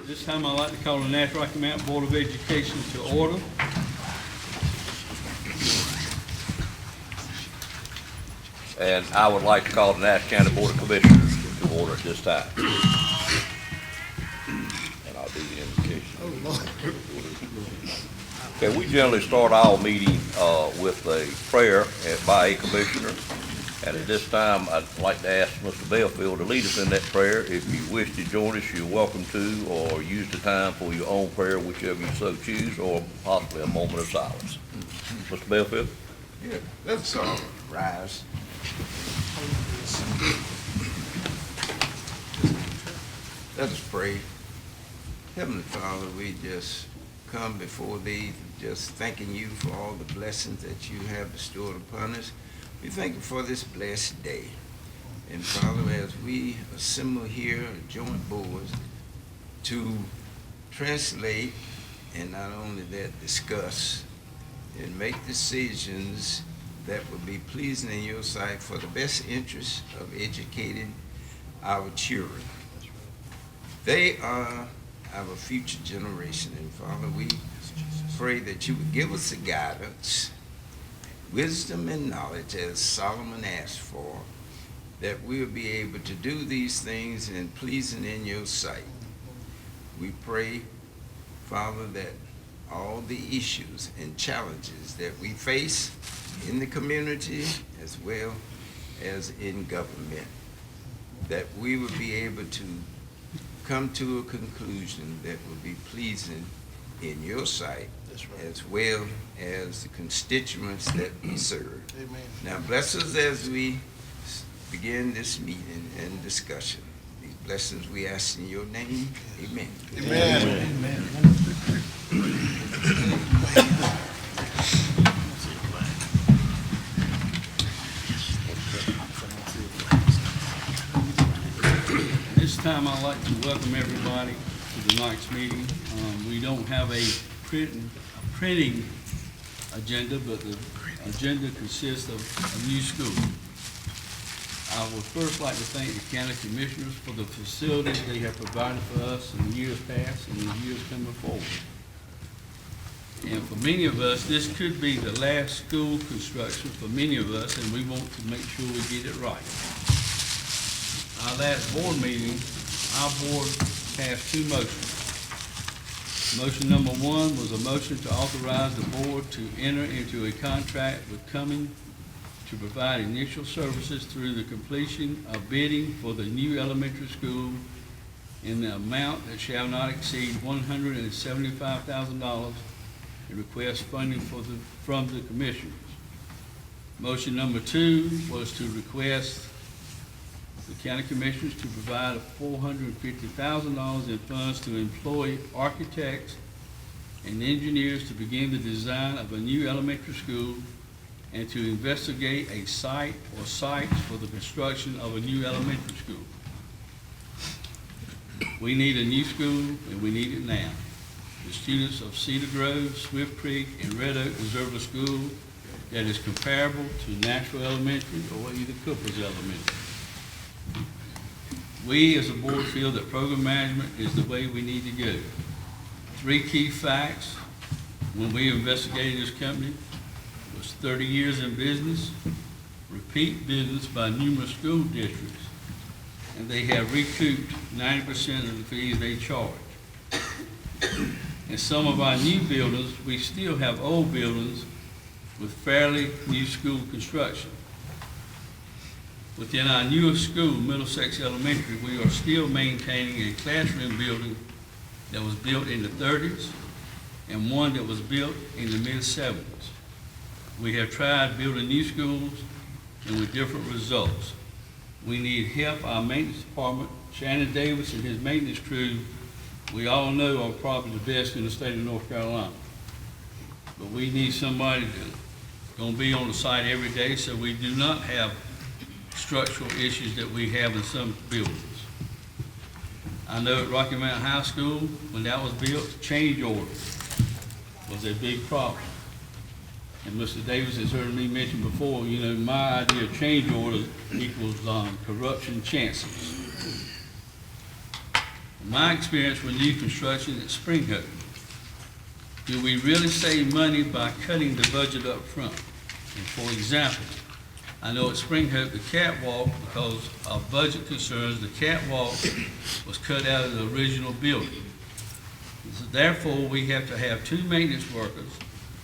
This time I'd like to call the Nash Rocky Mountain Board of Education to order. And I would like to call the Nash County Board of Commissioners to order at this time. And I'll do the invocation. Okay, we generally start our meeting with a prayer by a commissioner. And at this time, I'd like to ask Mr. Belfield to lead us in that prayer. If you wish to join us, you're welcome to, or use the time for your own prayer, whichever you so choose, or possibly a moment of silence. Mr. Belfield? Yeah, let's all rise. Let us pray. Heavenly Father, we just come before Thee, just thanking You for all the blessings that You have bestowed upon us. We thank You for this blessed day. And Father, as we assemble here, joint boards, to translate and not only that, discuss and make decisions that will be pleasing in Your sight for the best interest of educating our children. They are our future generation, and Father, we pray that You would give us the guidance, wisdom and knowledge as Solomon asked for, that we'll be able to do these things and pleasing in Your sight. We pray, Father, that all the issues and challenges that we face in the community as well as in government, that we will be able to come to a conclusion that will be pleasing in Your sight, as well as the constituents that we serve. Amen. Now bless us as we begin this meeting and discussion. These blessings we ask in Your name. Amen. Amen. This time I'd like to welcome everybody to tonight's meeting. We don't have a printing agenda, but the agenda consists of a new school. I would first like to thank the county commissioners for the facilities they have provided for us in the years past and in the years coming forward. And for many of us, this could be the last school construction for many of us, and we want to make sure we get it right. Our last board meeting, our board passed two motions. Motion number one was a motion to authorize the board to enter into a contract with Cumming to provide initial services through the completion of bidding for the new elementary school in the amount that shall not exceed $175,000 and request funding from the commissioners. Motion number two was to request the county commissioners to provide $450,000 in funds to employ architects and engineers to begin the design of a new elementary school and to investigate a site or sites for the construction of a new elementary school. We need a new school, and we need it now. The students of Cedar Grove, Swift Creek, and Red Oak deserve a school that is comparable to Nashville Elementary or either Cooper's Elementary. We as a board feel that program management is the way we need to go. Three key facts when we investigated this company was 30 years in business, repeat business by numerous school districts, and they have recouped 90% of the fees they charge. In some of our new buildings, we still have old buildings with fairly new school construction. Within our newest school, Middlesex Elementary, we are still maintaining a classroom building that was built in the 30s and one that was built in the mid-70s. We have tried building new schools and with different results. We need help. Our maintenance department, Shannon Davis and his maintenance crew, we all know are probably the best in the state of North Carolina. But we need somebody that's going to be on the site every day so we do not have structural issues that we have in some buildings. I know at Rocky Mountain High School, when that was built, change order was a big problem. And Mr. Davis has heard me mention before, you know, my idea of change order equals corruption chances. In my experience with new construction at Spring Hope, do we really save money by cutting the budget up front? And for example, I know at Spring Hope, the catwalk, because of budget concerns, the catwalk was cut out of the original building. So therefore, we have to have 2 maintenance workers,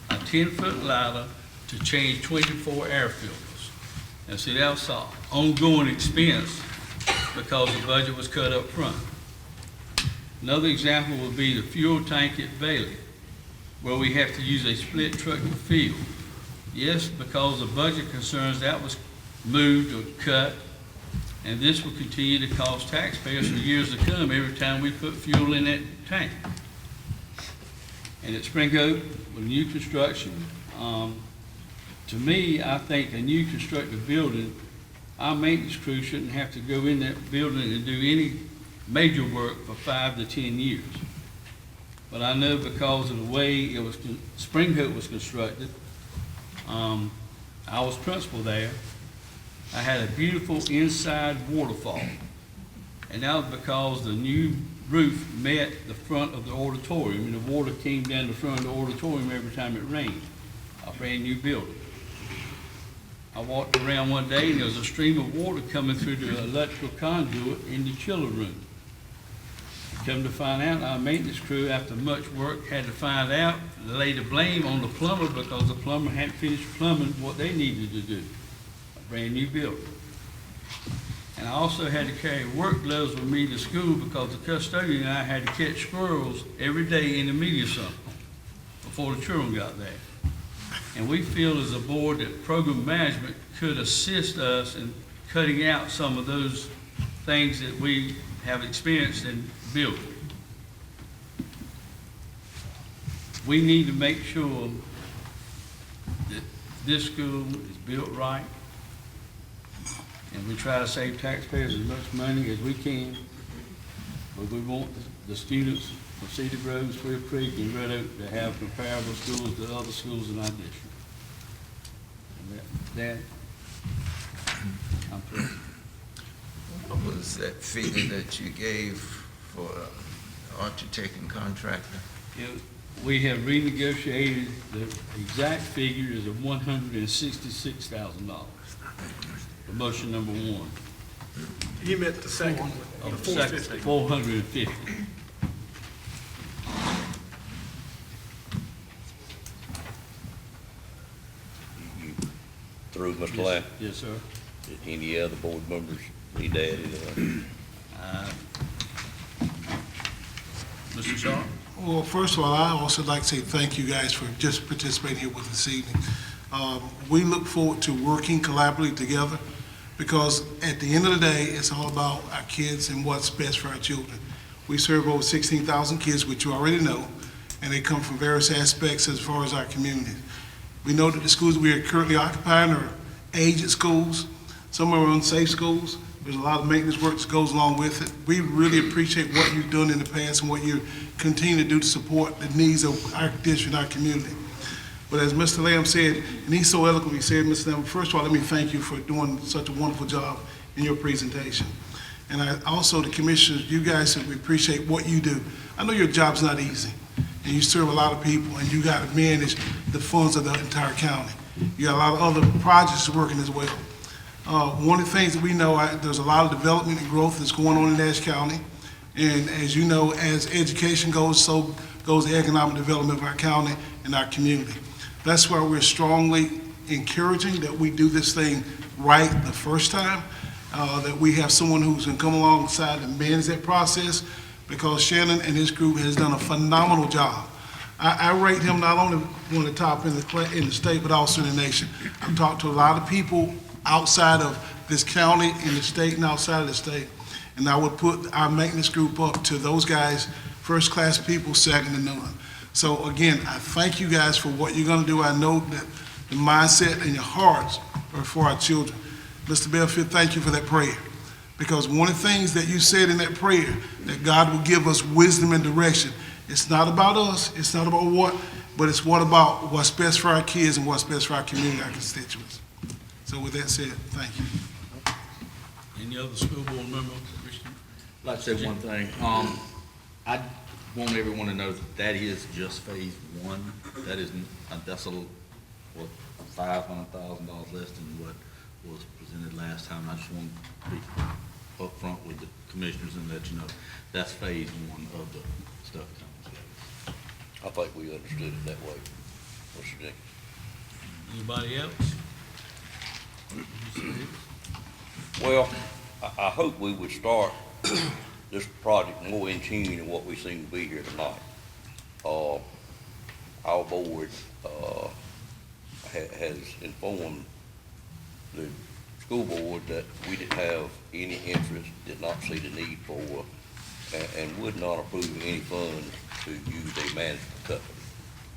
a 10-foot ladder to change 24 air filters. Now see, that's an ongoing expense because the budget was cut up front. Another example would be the fuel tank at Bailey, where we have to use a split truck to fill. Yes, because of budget concerns, that was moved or cut, and this will continue to cost taxpayers for years to come every time we put fuel in that tank. And at Spring Oak, with new construction, to me, I think a new constructed building, our maintenance crew shouldn't have to go in that building and do any major work for 5 to 10 years. But I know because of the way it was, Spring Hope was constructed, I was principal there. I had a beautiful inside waterfall. And that was because the new roof met the front of the auditorium, and the water came down the front of the auditorium every time it rained. A brand new building. I walked around one day and there was a stream of water coming through the electrical conduit in the chiller room. Come to find out, our maintenance crew, after much work, had to find out, lay the blame on the plumber because the plumber hadn't finished plumbing what they needed to do. A brand new building. And I also had to carry work gloves with me to school because the custodian and I had to catch squirrels every day in the media center before the children got there. And we feel as a board that program management could assist us in cutting out some of those things that we have experienced in building. We need to make sure that this school is built right, and we try to save taxpayers as much money as we can, but we want the students of Cedar Grove, Swift Creek, and Red Oak to have comparable schools to other schools in our district. And that, I'm through. What was that figure that you gave for architect and contractor? We have renegotiated, the exact figure is of $166,000 for motion number 1. He meant the second one, the Of the second, 450. 450. You through, Mr. Lamb? Yes, sir. Any other board members need to add anything? Mr. Shaw? Well, first of all, I also like to say thank you guys for just participating here with us this evening. We look forward to working collaboratively together because at the end of the day, it's all about our kids and what's best for our children. We serve over 16,000 kids, which you already know, and they come from various aspects as far as our community. We know that the schools we are currently occupying are aged schools. Some are unsafe schools. There's a lot of maintenance work that goes along with it. We really appreciate what you've done in the past and what you continue to do to support the needs of our district and our community. But as Mr. Lamb said, and he's so eloquently said, Mr. Lamb, first of all, let me thank you for doing such a wonderful job in your presentation. And I also, the commissioners, you guys, we appreciate what you do. I know your job's not easy, and you serve a lot of people, and you got to manage the funds of the entire county. You got a lot of other projects working as well. One of the things that we know, there's a lot of development and growth that's going on in Nash County. And as you know, as education goes, so goes the economic development of our county and our community. That's why we're strongly encouraging that we do this thing right the first time, that we have someone who's going to come alongside and manage that process, because Shannon and his group has done a phenomenal job. I rate him not only one of the top in the state, but also in the nation. I've talked to a lot of people outside of this county, in the state, and outside of the state. And I would put our maintenance group up to those guys, first-class people, second to none. So again, I thank you guys for what you're gonna do. I know that the mindset and your hearts are for our children. Mr. Belfield, thank you for that prayer. Because one of the things that you said in that prayer, that God will give us wisdom and direction. It's not about us, it's not about what, but it's what about what's best for our kids and what's best for our community, our constituents. So with that said, thank you. Any other school board member? I'd like to say one thing. I want everyone to know that that is just phase one. That is, that's $500,000 less than what was presented last time. I just want to be upfront with the commissioners and let you know that's phase one of the stuff coming together. I think we understood it that way. Mr. Jenkins. Anybody else? Well, I hope we would start this project more in tune than what we seem to be here tonight. Our board has informed the school board that we didn't have any interest, did not see the need for, and would not approve any funds to use a management company.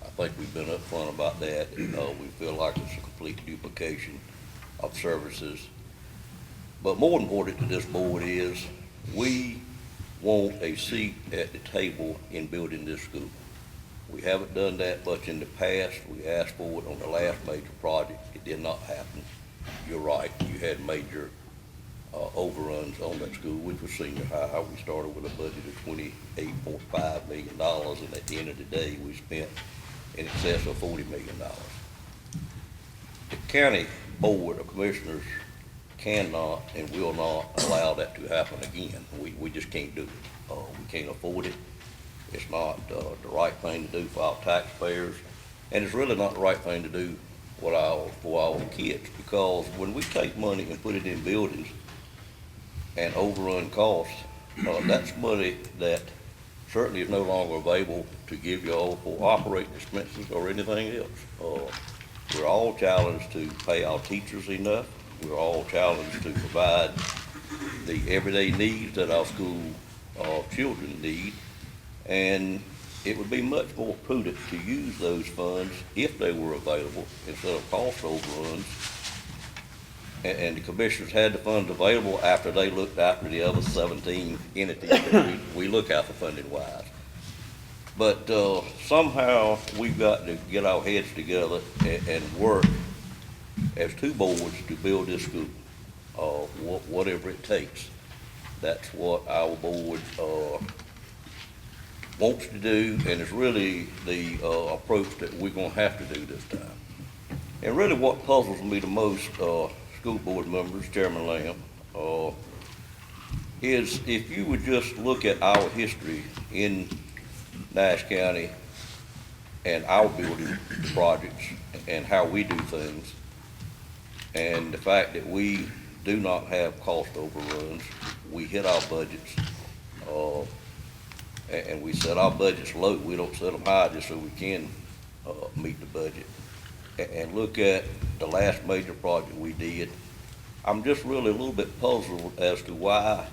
I think we've been upfront about that. We feel like it's a complete duplication of services. But more important to this board is we want a seat at the table in building this school. We haven't done that much in the past. We asked for it on the last major project. It did not happen. You're right. You had major overruns on that school, which was senior high. We started with a budget of $28.5 million, and at the end of the day, we spent in excess of $40 million. The county board of commissioners cannot and will not allow that to happen again. We just can't do it. We can't afford it. It's not the right thing to do for our taxpayers, and it's really not the right thing to do for our kids, because when we take money and put it in buildings and overrun costs, that's money that certainly is no longer available to give y'all for operating expenses or anything else. We're all challenged to pay our teachers enough. We're all challenged to provide the everyday needs that our school children need. And it would be much more prudent to use those funds if they were available instead of cost overruns. And the commissioners had the funds available after they looked after the other 17 entities that we look after funding wise. But somehow we've got to get our heads together and work as two boards to build this school, whatever it takes. That's what our board wants to do, and it's really the approach that we're going to have to do this time. And really what puzzles me the most, school board members, Chairman Lamb, is if you would just look at our history in Nash County and our building projects and how we do things, and the fact that we do not have cost overruns, we hit our budgets, and we set our budgets low. We don't set them high just so we can meet the budget. And look at the last major project we did. I'm just really a little bit puzzled as to why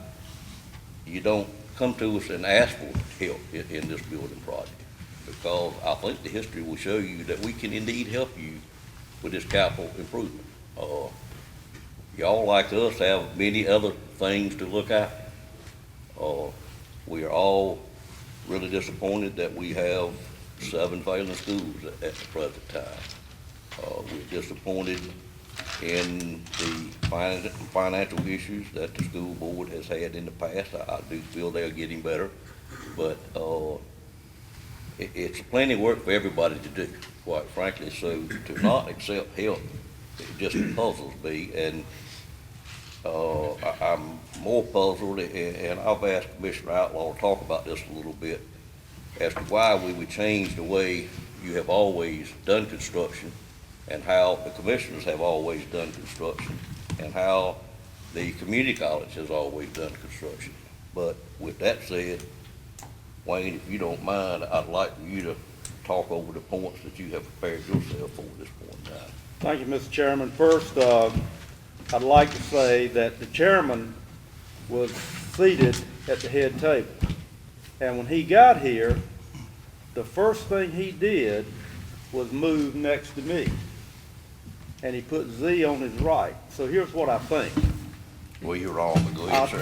you don't come to us and ask for help in this building project, because I think the history will show you that we can indeed help you with this capital improvement. Y'all, like us, have many other things to look at. We are all really disappointed that we have 7 failing schools at the present time. We're disappointed in the financial issues that the school board has had in the past. I do feel they're getting better, but it's plenty of work for everybody to do, quite frankly. So to not accept help, it just puzzles me, and I'm more puzzled, and I've asked Commissioner Outlaw to talk about this a little bit, as to why we would change the way you have always done construction, and how the commissioners have always done construction, and how the community college has always done construction. But with that said, Wayne, if you don't mind, I'd like for you to talk over the points that you have prepared yourself for this point in time. Thank you, Mr. Chairman. First, I'd like to say that the chairman was seated at the head table. And when he got here, the first thing he did was move next to me. And he put Z on his right. So here's what I think. Well, you're wrong, but go ahead, I sir.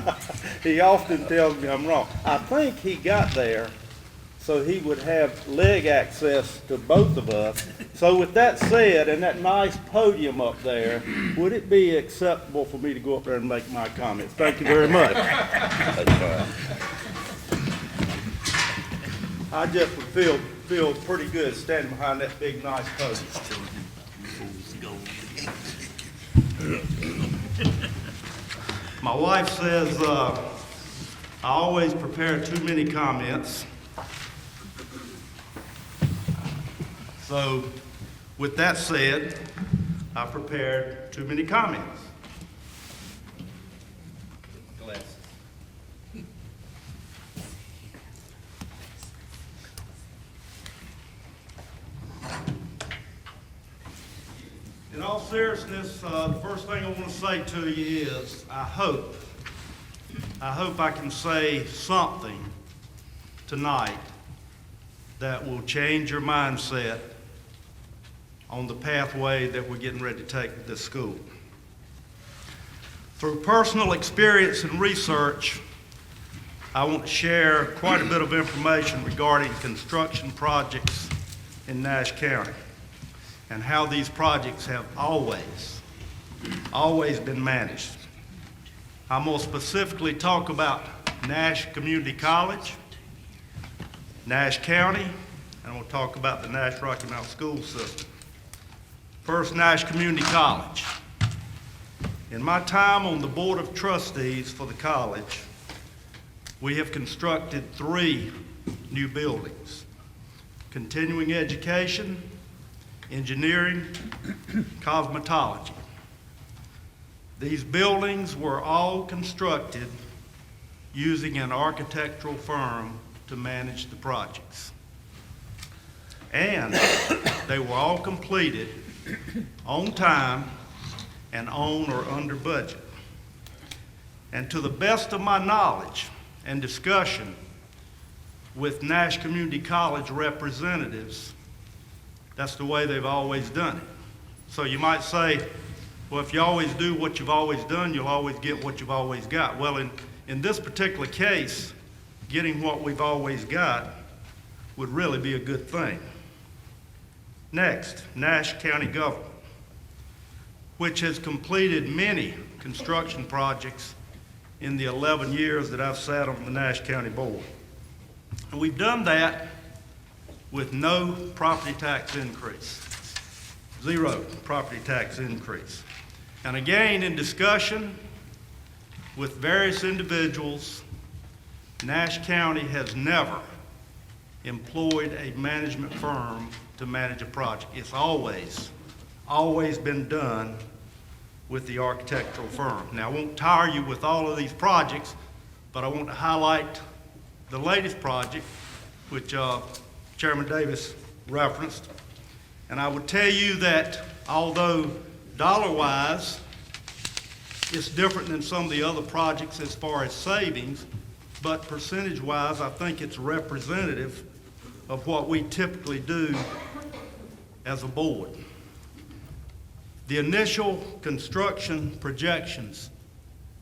think, he often tells me I'm wrong. I think he got there so he would have leg access to both of us. So with that said, and that nice podium up there, would it be acceptable for me to go up there and make my comments? Thank you very much. That's fine. I just would feel pretty good standing behind that big, nice podium. My wife says, I always prepare too many comments. So, with that said, I prepared too many comments. Glasses. In all seriousness, the first thing I want to say to you is, I hope I can say something tonight that will change your mindset on the pathway that we're getting ready to take with this school. Through personal experience and research, I want to share quite a bit of information regarding construction projects in Nash County and how these projects have always been managed. I'm going to specifically talk about Nash Community College, Nash County, and I'm going to talk about the Nash Rocky Mountain School System. First, Nash Community College. In my time on the Board of Trustees for the college, we have constructed 3 new buildings: continuing education, engineering, cosmetology. These buildings were all constructed using an architectural firm to manage the projects. And they were all completed on time and on or under budget. And to the best of my knowledge and discussion with Nash Community College representatives, that's the way they've always done it. So you might say, well, if you always do what you've always done, you'll always get what you've always got. Well, in this particular case, getting what we've always got would really be a good thing. Next, Nash County Government, which has completed many construction projects in the 11 years that I've sat on the Nash County Board. And we've done that with no property tax increase, 0 property tax increase. And again, in discussion with various individuals, Nash County has never employed a management firm to manage a project. It's always been done with the architectural firm. Now, I won't tire you with all of these projects, but I want to highlight the latest project, which Chairman Davis referenced. And I would tell you that although dollar-wise, it's different than some of the other projects as far as savings, but percentage-wise, I think it's representative of what we typically do as a board. The initial construction projections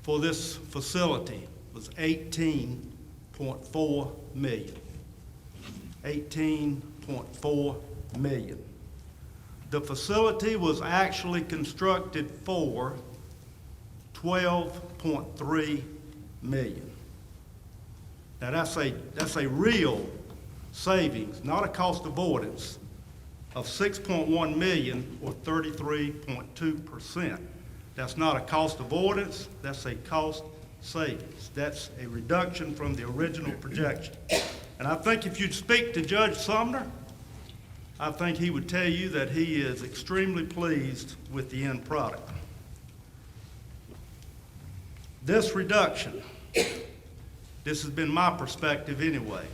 for this facility was $18.4 million. $18.4 million. The facility was actually constructed for $12.3 million. Now that's a real savings, not a cost avoidance, of $6.1 million or 33.2%. That's not a cost avoidance, that's a cost savings. That's a reduction from the original projection. And I think if you'd speak to Judge Sumner, I think he would tell you that he is extremely pleased with the end product. This reduction, this has been my perspective anyway,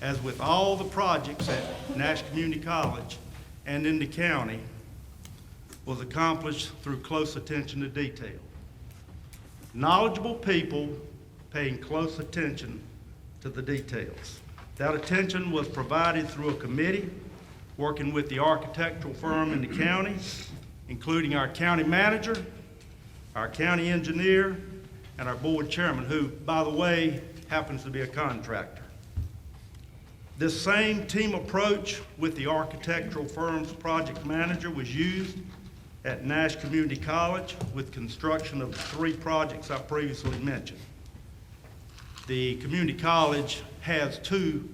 as with all the projects at Nash Community College and in the county, was accomplished through close attention to detail. Knowledgeable people paying close attention to the details. That attention was provided through a committee working with the architectural firm in the county, including our county manager, our county engineer, and our board chairman, who, by the way, happens to be a contractor. This same team approach with the architectural firm's project manager was used at Nash Community College with construction of the 3 projects I previously mentioned. The community college has 2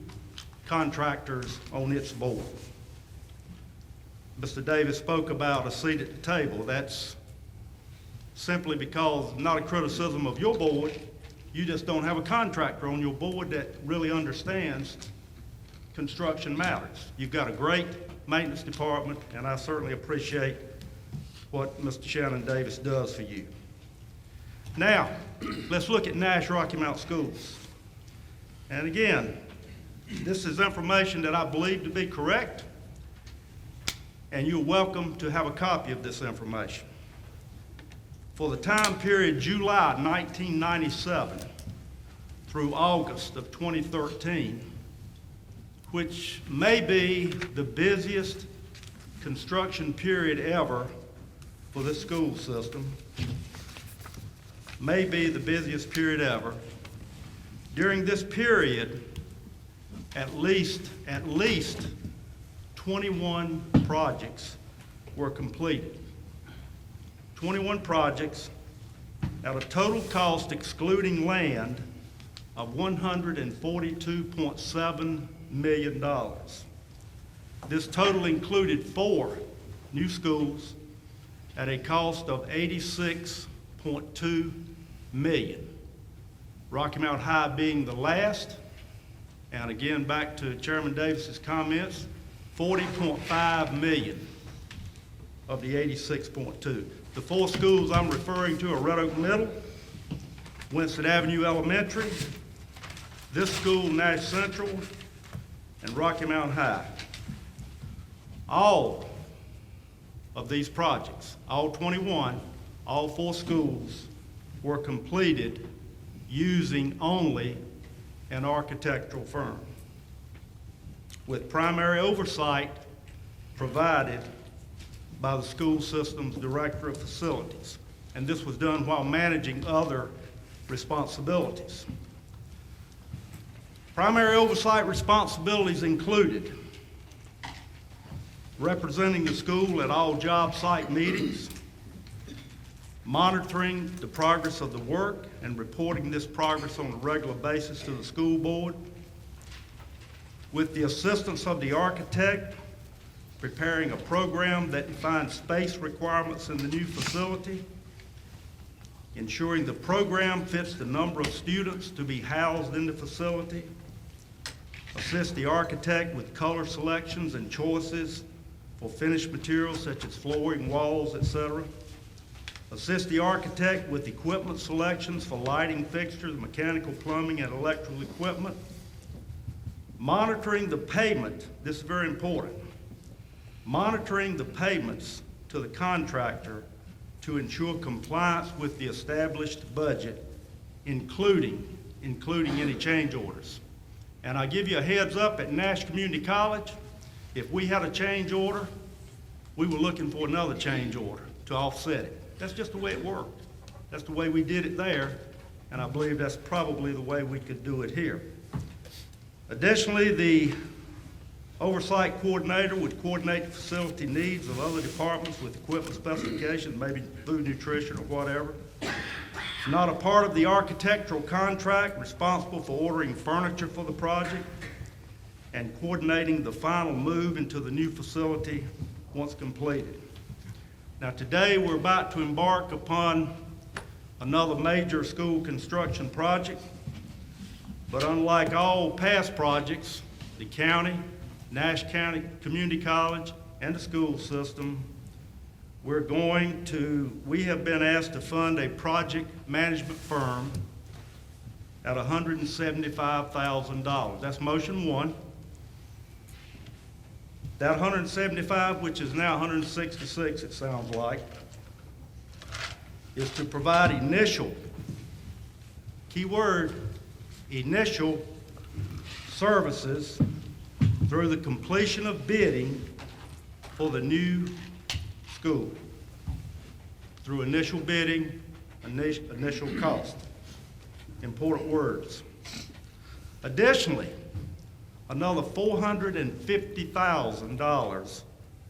contractors on its board. Mr. Davis spoke about a seat at the table. That's simply because, not a criticism of your board, you just don't have a contractor on your board that really understands construction matters. You've got a great maintenance department, and I certainly appreciate what Mr. Shannon Davis does for you. Now, let's look at Nash Rocky Mount Schools. And again, this is information that I believe to be correct, and you're welcome to have a copy of this information. For the time period July 1997 through August of 2013, which may be the busiest construction period ever for this school system, may be the busiest period ever. During this period, at least 21 projects were completed. 21 projects at a total cost excluding land of $142.7 million. This total included 4 new schools at a cost of $86.2 million. Rocky Mount High being the last, and again, back to Chairman Davis's comments, $40.5 million of the $86.2. The 4 schools I'm referring to are Red Oak Middle, Winston Avenue Elementary, this school, Nash Central, and Rocky Mount High. All of these projects, all 21, all 4 schools were completed using only an architectural firm, with primary oversight provided by the school system's Director of Facilities. And this was done while managing other responsibilities. Primary oversight responsibilities included representing the school at all job site meetings, monitoring the progress of the work and reporting this progress on a regular basis to the school board, with the assistance of the architect, preparing a program that defines space requirements in the new facility, ensuring the program fits the number of students to be housed in the facility, assist the architect with color selections and choices for finished materials such as flooring, walls, etc., assist the architect with equipment selections for lighting fixtures, mechanical, plumbing, and electrical equipment, monitoring the payment, this is very important, monitoring the payments to the contractor to ensure compliance with the established budget, including any change orders. And I give you a heads up, at Nash Community College, if we had a change order, we were looking for another change order to offset it. That's just the way it worked. That's the way we did it there, and I believe that's probably the way we could do it here. Additionally, the oversight coordinator would coordinate the facility needs of other departments with equipment specifications, maybe food, nutrition, or whatever. Not a part of the architectural contract, responsible for ordering furniture for the project and coordinating the final move into the new facility once completed. Now today we're about to embark upon another major school construction project, but unlike all past projects, the county, Nash County Community College, and the school system, we have been asked to fund a project management firm at $175,000. That's motion 1. That 175, which is now 166, it sounds like, is to provide initial, key word, initial services through the completion of bidding for the new school. Through initial bidding, initial cost. Important words. Additionally, another $450,000,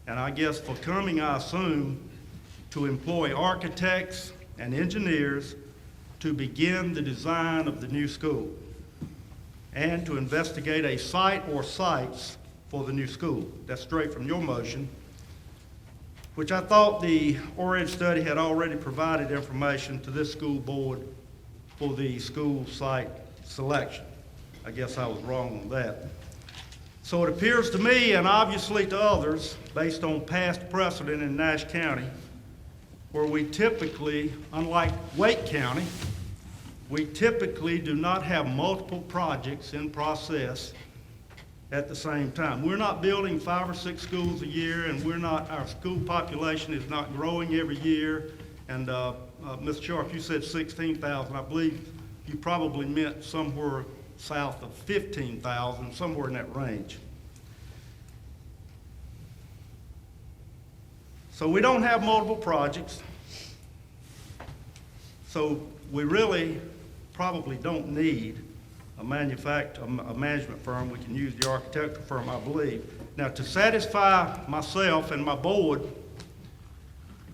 and I guess for coming, I assume, to employ architects and engineers to begin the design of the new school. and to investigate a site or sites for the new school. That's straight from your motion, which I thought the ORED study had already provided information to this school board for the school site selection. I guess I was wrong on that. So it appears to me, and obviously to others, based on past precedent in Nash County, where we typically, unlike Wake County, we typically do not have multiple projects in process at the same time. We're not building 5 or 6 schools a year, and our school population is not growing every year. And Ms. Sharp, you said 16,000. I believe you probably meant somewhere south of 15,000, somewhere in that range. So we don't have multiple projects. So we really probably don't need a management firm. We can use the architectural firm, I believe. Now, to satisfy myself and my board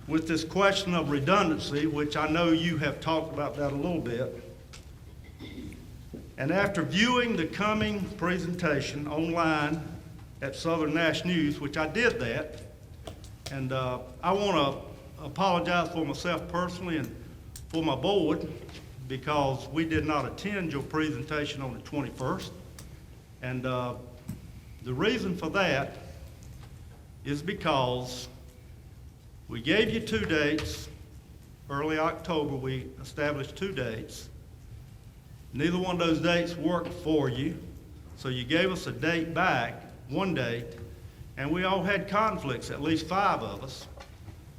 with this question of redundancy, which I know you have talked about that a little bit, and after viewing the coming presentation online at Southern Nash News, which I did that, and I want to apologize for myself personally and for my board, because we did not attend your presentation on the 21st. And the reason for that is because we gave you 2 dates. Early October, we established 2 dates. Neither one of those dates worked for you, so you gave us a date back, 1 date, and we all had conflicts, at least 5 of us.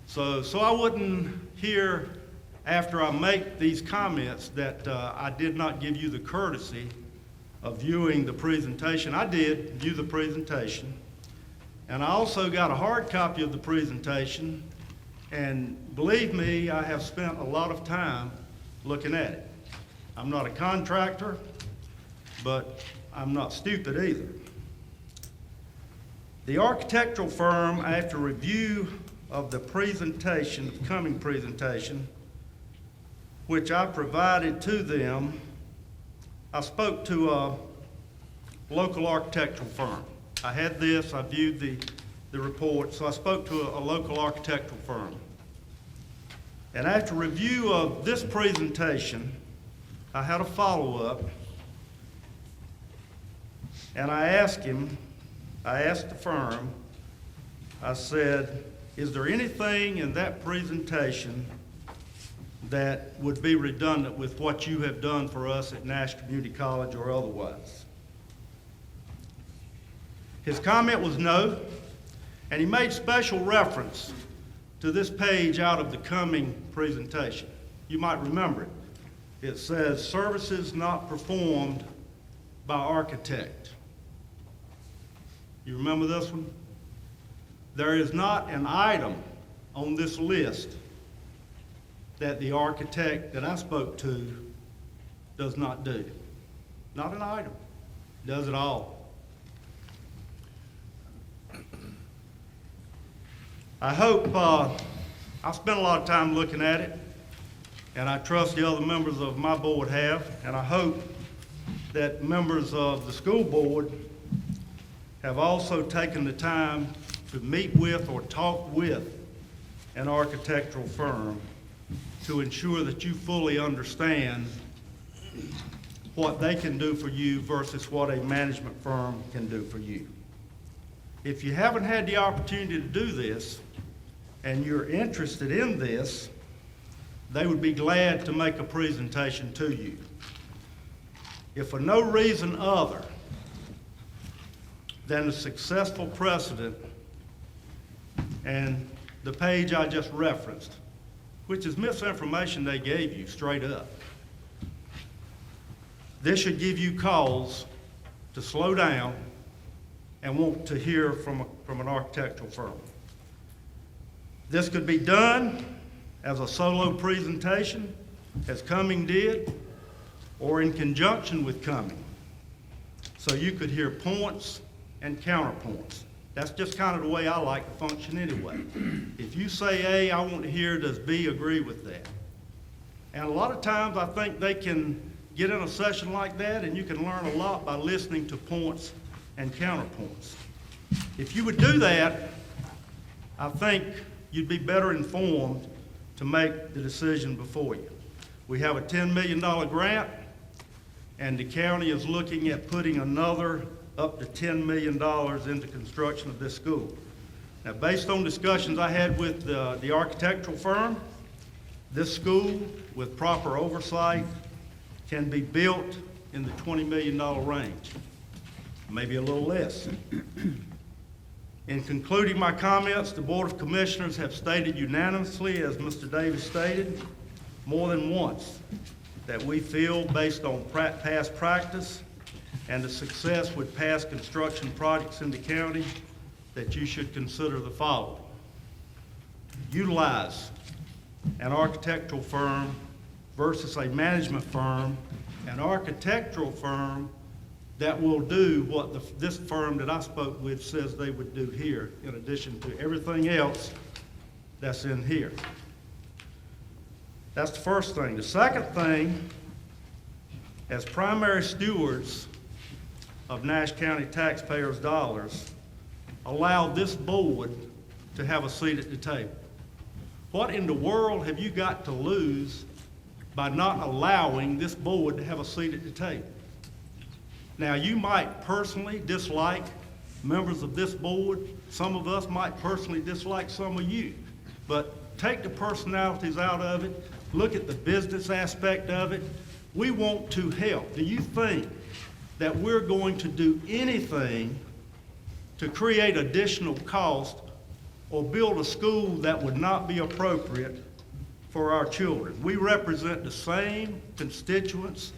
So I wouldn't hear after I make these comments that I did not give you the courtesy of viewing the presentation. I did view the presentation, and I also got a hard copy of the presentation, and believe me, I have spent a lot of time looking at it. I'm not a contractor, but I'm not stupid either. The architectural firm, after review of the presentation, the coming presentation, which I provided to them, I spoke to a local architectural firm. I had this, I viewed the report, so I spoke to a local architectural firm. And after review of this presentation, I had a follow-up, and I asked the firm, I said, is there anything in that presentation that would be redundant with what you have done for us at Nash Community College or otherwise? His comment was no, and he made special reference to this page out of the coming presentation. You might remember it. It says, services not performed by architect. You remember this one? There is not an item on this list that the architect that I spoke to does not do. Not an item. Does it all. I hope, I spent a lot of time looking at it, and I trust the other members of my board have, and I hope that members of the school board have also taken the time to meet with or talk with an architectural firm to ensure that you fully understand what they can do for you versus what a management firm can do for you. If you haven't had the opportunity to do this and you're interested in this, they would be glad to make a presentation to you. If for no reason other than a successful precedent and the page I just referenced, which is misinformation they gave you straight up. This should give you cause to slow down and want to hear from an architectural firm. This could be done as a solo presentation, as Cumming did, or in conjunction with Cumming. So you could hear points and counterpoints. That's just kind of the way I like to function anyway. If you say A, I want to hear, does B agree with that? And a lot of times I think they can get in a session like that, and you can learn a lot by listening to points and counterpoints. If you would do that, I think you'd be better informed to make the decision before you. We have a $10 million grant, and the county is looking at putting another up to $10 million into construction of this school. Now, based on discussions I had with the architectural firm, this school, with proper oversight, can be built in the $20 million range, maybe a little less. In concluding my comments, the Board of Commissioners have stated unanimously, as Mr. Davis stated, more than once, that we feel, based on past practice and the success with past construction projects in the county, that you should consider the following. Utilize an architectural firm versus a management firm, an architectural firm that will do what this firm that I spoke with says they would do here, in addition to everything else that's in here. That's the first thing. The second thing, as primary stewards of Nash County taxpayers' dollars, allow this board to have a seat at the table. What in the world have you got to lose by not allowing this board to have a seat at the table? Now, you might personally dislike members of this board. Some of us might personally dislike some of you. But take the personalities out of it. Look at the business aspect of it. We want to help. Do you think that we're going to do anything to create additional cost or build a school that would not be appropriate for our children? We represent the same constituents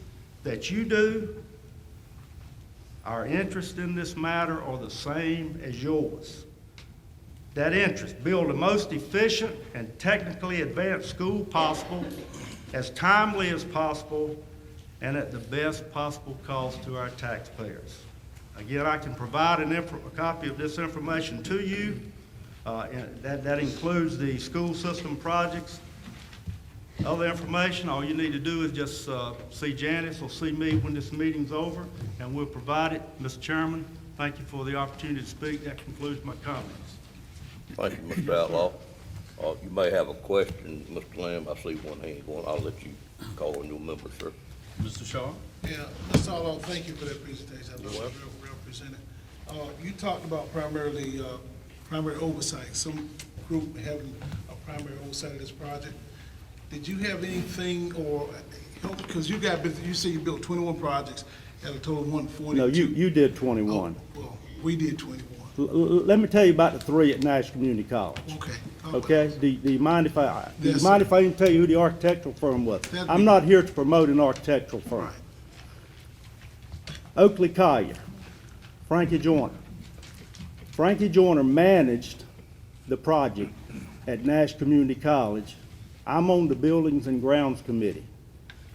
that you do. Our interests in this matter are the same as yours. That interest, build the most efficient and technically advanced school possible, as timely as possible, and at the best possible cost to our taxpayers. Again, I can provide a copy of this information to you. And that includes the school system projects. Other information, all you need to do is just see Janice or see me when this meeting's over, and we'll provide it. Mr. Chairman, thank you for the opportunity to speak. That concludes my comments. Thank you, Mr. Outlaw. You may have a question, Mr. Lamb. I see one hand going. I'll let you call on your member, sir. Mr. Shaw? Yeah, Mr. Outlaw, thank you for that presentation. I thought it was well presented. You talked about primary oversight, some group having a primary oversight of this project. Did you have anything or help, because you say you built 21 projects at a total of 142. No, you did 21. Oh, well, we did 21. Let me tell you about the 3 at Nash Community College. Okay. Okay, do you mind if I Yes, even tell you who the architectural firm was? That'd I'm be- not here to promote an architectural firm. Right. Oakley Collier, Frankie Joyner. Frankie Joyner managed the project at Nash Community College. I'm on the Buildings and Grounds Committee.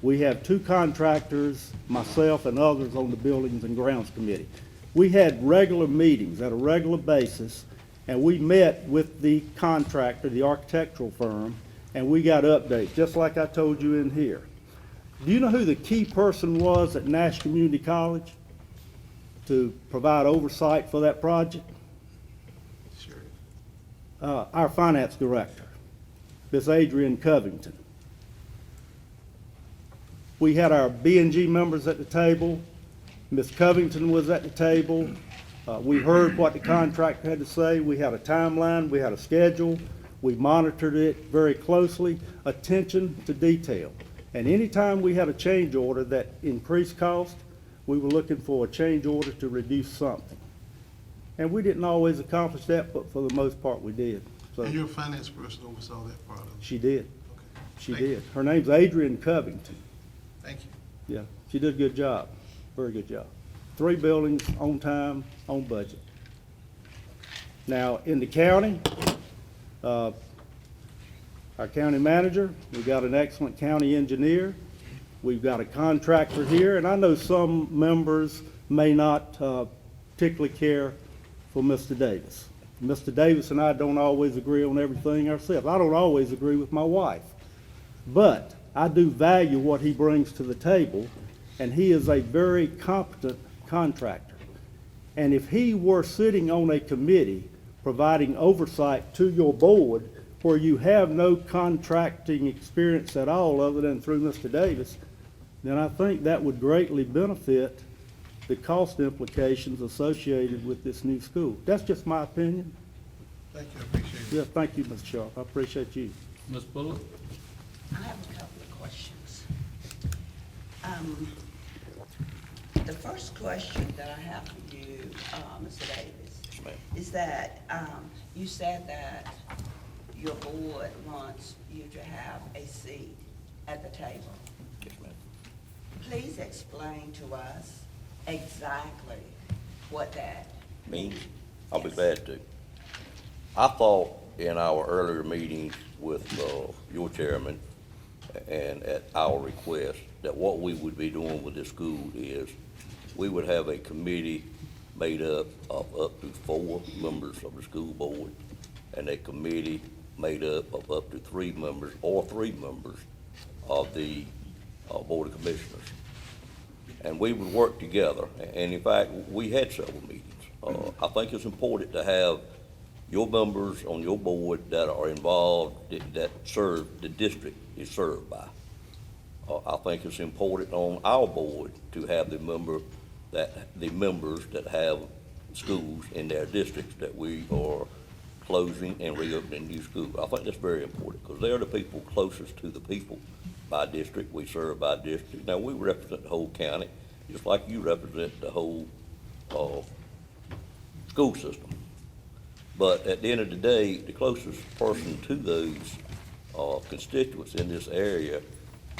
We have 2 contractors, myself and others on the Buildings and Grounds Committee. We had regular meetings at a regular basis, and we met with the contractor, the architectural firm, and we got updates, just like I told you in here. Do you know who the key person was at Nash Community College to provide oversight for that project? Sure. Our finance director, Miss Adrienne Covington. We had our B&G members at the table. Miss Covington was at the table. We heard what the contractor had to say. We had a timeline. We had a schedule. We monitored it very closely. Attention to detail. And anytime we had a change order that increased cost, we were looking for a change order to reduce something. And we didn't always accomplish that, but for the most part, we did. So And your finance person oversaw that part of it. she did. Okay. She Thank you. did. Her name's Adrienne Covington. Thank you. Yeah, she did a good job. Very good job. 3 buildings on time, on budget. Now, in the county, our county manager, we've got an excellent county engineer. We've got a contractor here, and I know some members may not particularly care for Mr. Davis. Mr. Davis and I don't always agree on everything ourselves. I don't always agree with my wife. But I do value what he brings to the table, and he is a very competent contractor. And if he were sitting on a committee providing oversight to your board where you have no contracting experience at all other than through Mr. Davis, then I think that would greatly benefit the cost implications associated with this new school. That's just my opinion. Thank you, I appreciate it. Yeah, thank you, Mr. Sharp. I appreciate you. Ms. Bullock? I have a couple of questions. The first question that I have for you, Mr. Davis, Yes, ma'am. is that you said that your board wants you to have a seat at the table. Yes, ma'am. Please explain to us exactly what that Me? I'll be glad to. I thought in our earlier meetings with your chairman and at our request that what we would be doing with this school is we would have a committee made up of up to 4 members of the school board and a committee made up to 3 members or 3 members of the Board of Commissioners. And we would work together. And in fact, we had several meetings. I think it's important to have your members on your board that are involved, that serve, the district is served by. I think it's important on our board to have the members that have schools in their districts that we are closing and reopening new schools. I think that's very important because they're the people closest to the people by district. We serve by district. Now, we represent the whole county, just like you represent the whole school system. But at the end of the day, the closest person to those constituents in this area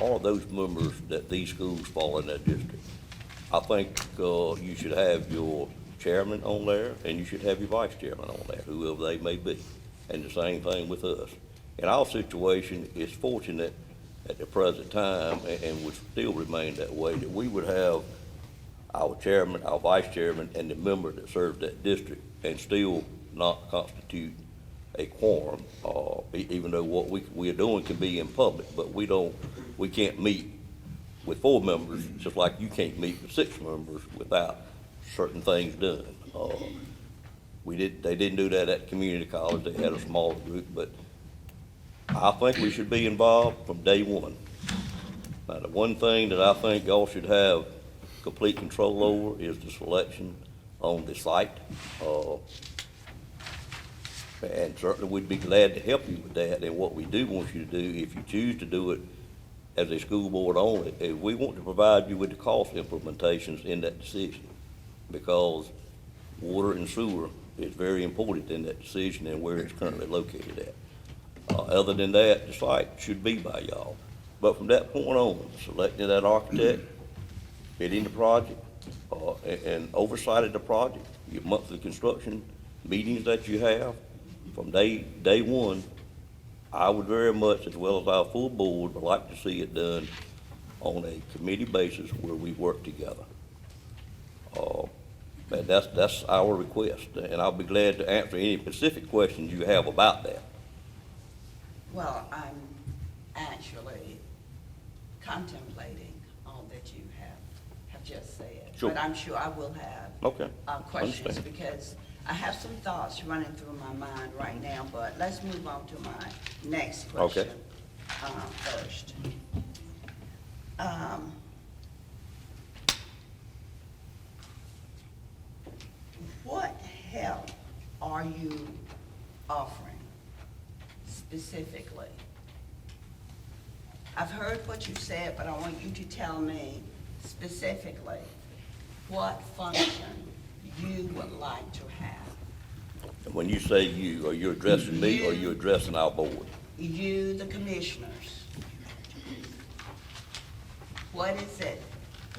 are those members that these schools fall in that district. I think you should have your chairman on there, and you should have your vice chairman on there, whoever they may be. And the same thing with us. In our situation, it's fortunate at the present time, and would still remain that way, that we would have our chairman, our vice chairman, and the member that serves that district, and still not constitute a quorum, even though what we are doing can be in public, but we can't meet with 4 members, just like you can't meet with 6 members without certain things done. They didn't do that at community college. They had a smaller group, but I think we should be involved from day one. Now, the one thing that I think y'all should have complete control over is the selection on the site. And certainly we'd be glad to help you with that. And what we do want you to do, if you choose to do it as a school board only, is we want to provide you with the cost implementations in that decision, because water and sewer is very important in that decision and where it's currently located at. Other than that, the site should be by y'all. But from that point on, selecting that architect, bidding the project, and oversight of the project, your monthly construction meetings that you have, from day one, I would very much, as well as our full board, would like to see it done on a committee basis where we work together. And that's our request, and I'll be glad to answer any specific questions you have about that. Well, I'm actually contemplating all that you have just said. Sure. But I'm sure I will have Okay. questions, Understand. because I have some thoughts running through my mind right now, but let's move on to my next question first. What help are you offering specifically? I've heard what you said, but I want you to tell me specifically what function you would like to have. And when you say you, are you addressing me or are you addressing our board? You, the commissioners. What is it?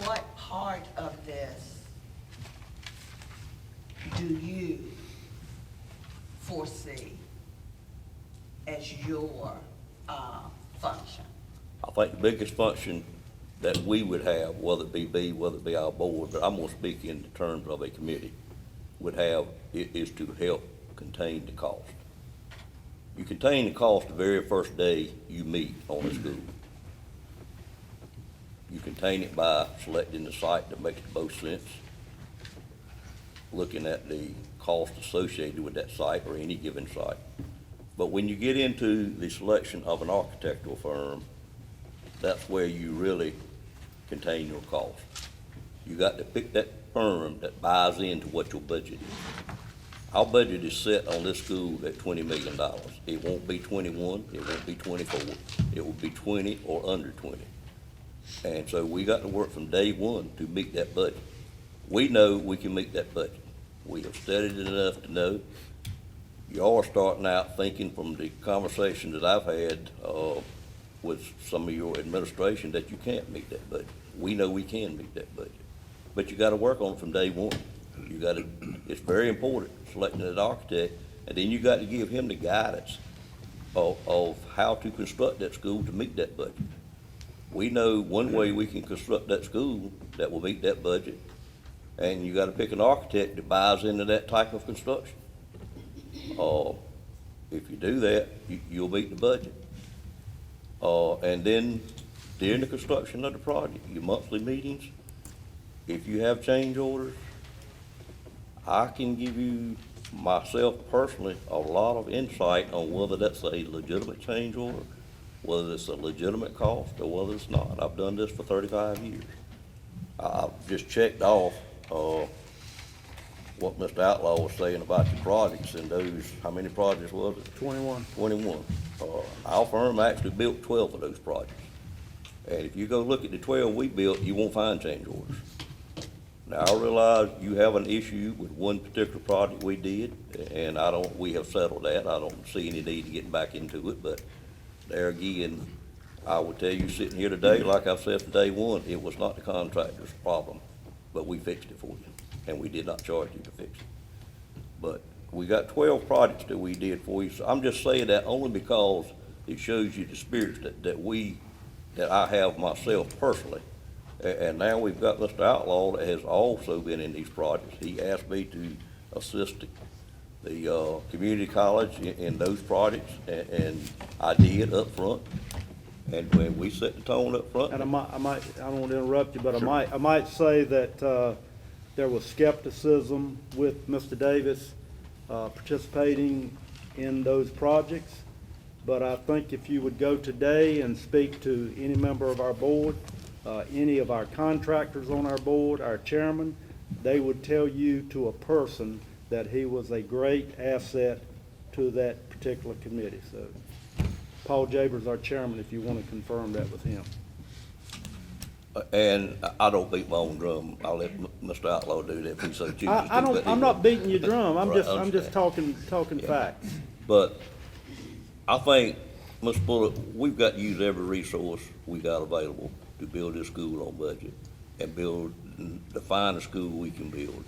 What part of this do you foresee as your function? I think the biggest function that we would have, whether it be whether it be our board, but I'm gonna speak in terms of a committee, would have, is to help contain the cost. You contain the cost the very first day you meet on a school. You contain it by selecting the site that makes the most sense, looking at the cost associated with that site or any given site. But when you get into the selection of an architectural firm, that's where you really contain your cost. You got to pick that firm that buys into what your budget is. Our budget is set on this school at $20 million. It won't be 21, it won't be 24, it will be 20 or under 20. And so we got to work from day one to meet that budget. We know we can meet that budget. We have studied it enough to know. Y'all are starting out thinking from the conversation that I've had with some of your administration that you can't meet that budget. We know we can meet that budget. But you gotta work on it from day one. You gotta, it's very important, selecting an architect, and then you got to give him the guidance of how to construct that school to meet that budget. We know one way we can construct that school that will meet that budget, and you gotta pick an architect that buys into that type of construction. If you do that, you'll meet the budget. And then during the construction of the project, your monthly meetings, if you have change orders, I can give you, myself personally, a lot of insight on whether that's a legitimate change order, whether it's a legitimate cost, or whether it's not. I've done this for 35 years. I've just checked off what Mr. Outlaw was saying about your projects, and those, how many projects was it? 21. 21. Our firm actually built 12 of those projects. And if you go look at the 12 we built, you won't find change orders. Now, I realize you have an issue with one particular project we did, and we have settled that. I don't see any need to get back into it, but there again, I would tell you sitting here today, like I've said from day one, it was not the contractor's problem, but we fixed it for you, and we did not charge you to fix it. But we got 12 projects that we did for you, so I'm just saying that only because it shows you the spirits that I have myself personally. And now we've got Mr. Outlaw that has also been in these projects. He asked me to assist the community college in those projects, and I did up front. And when we set the tone up front. And I don't want to interrupt you, but I might say that there was skepticism with Mr. Davis participating in those projects. But I think if you would go today and speak to any member of our board, any of our contractors on our board, our chairman, they would tell you to a person that he was a great asset to that particular committee. So Paul Jaber's our chairman, if you want to confirm that with him. And I don't beat my own drum. I'll let Mr. Outlaw do that if he so chooses to. I'm not beating your drum. I'm Right, just talking facts. But I think, Mr. Bullock, we've got to use every resource we got available to build this school on budget and build the finest school we can build.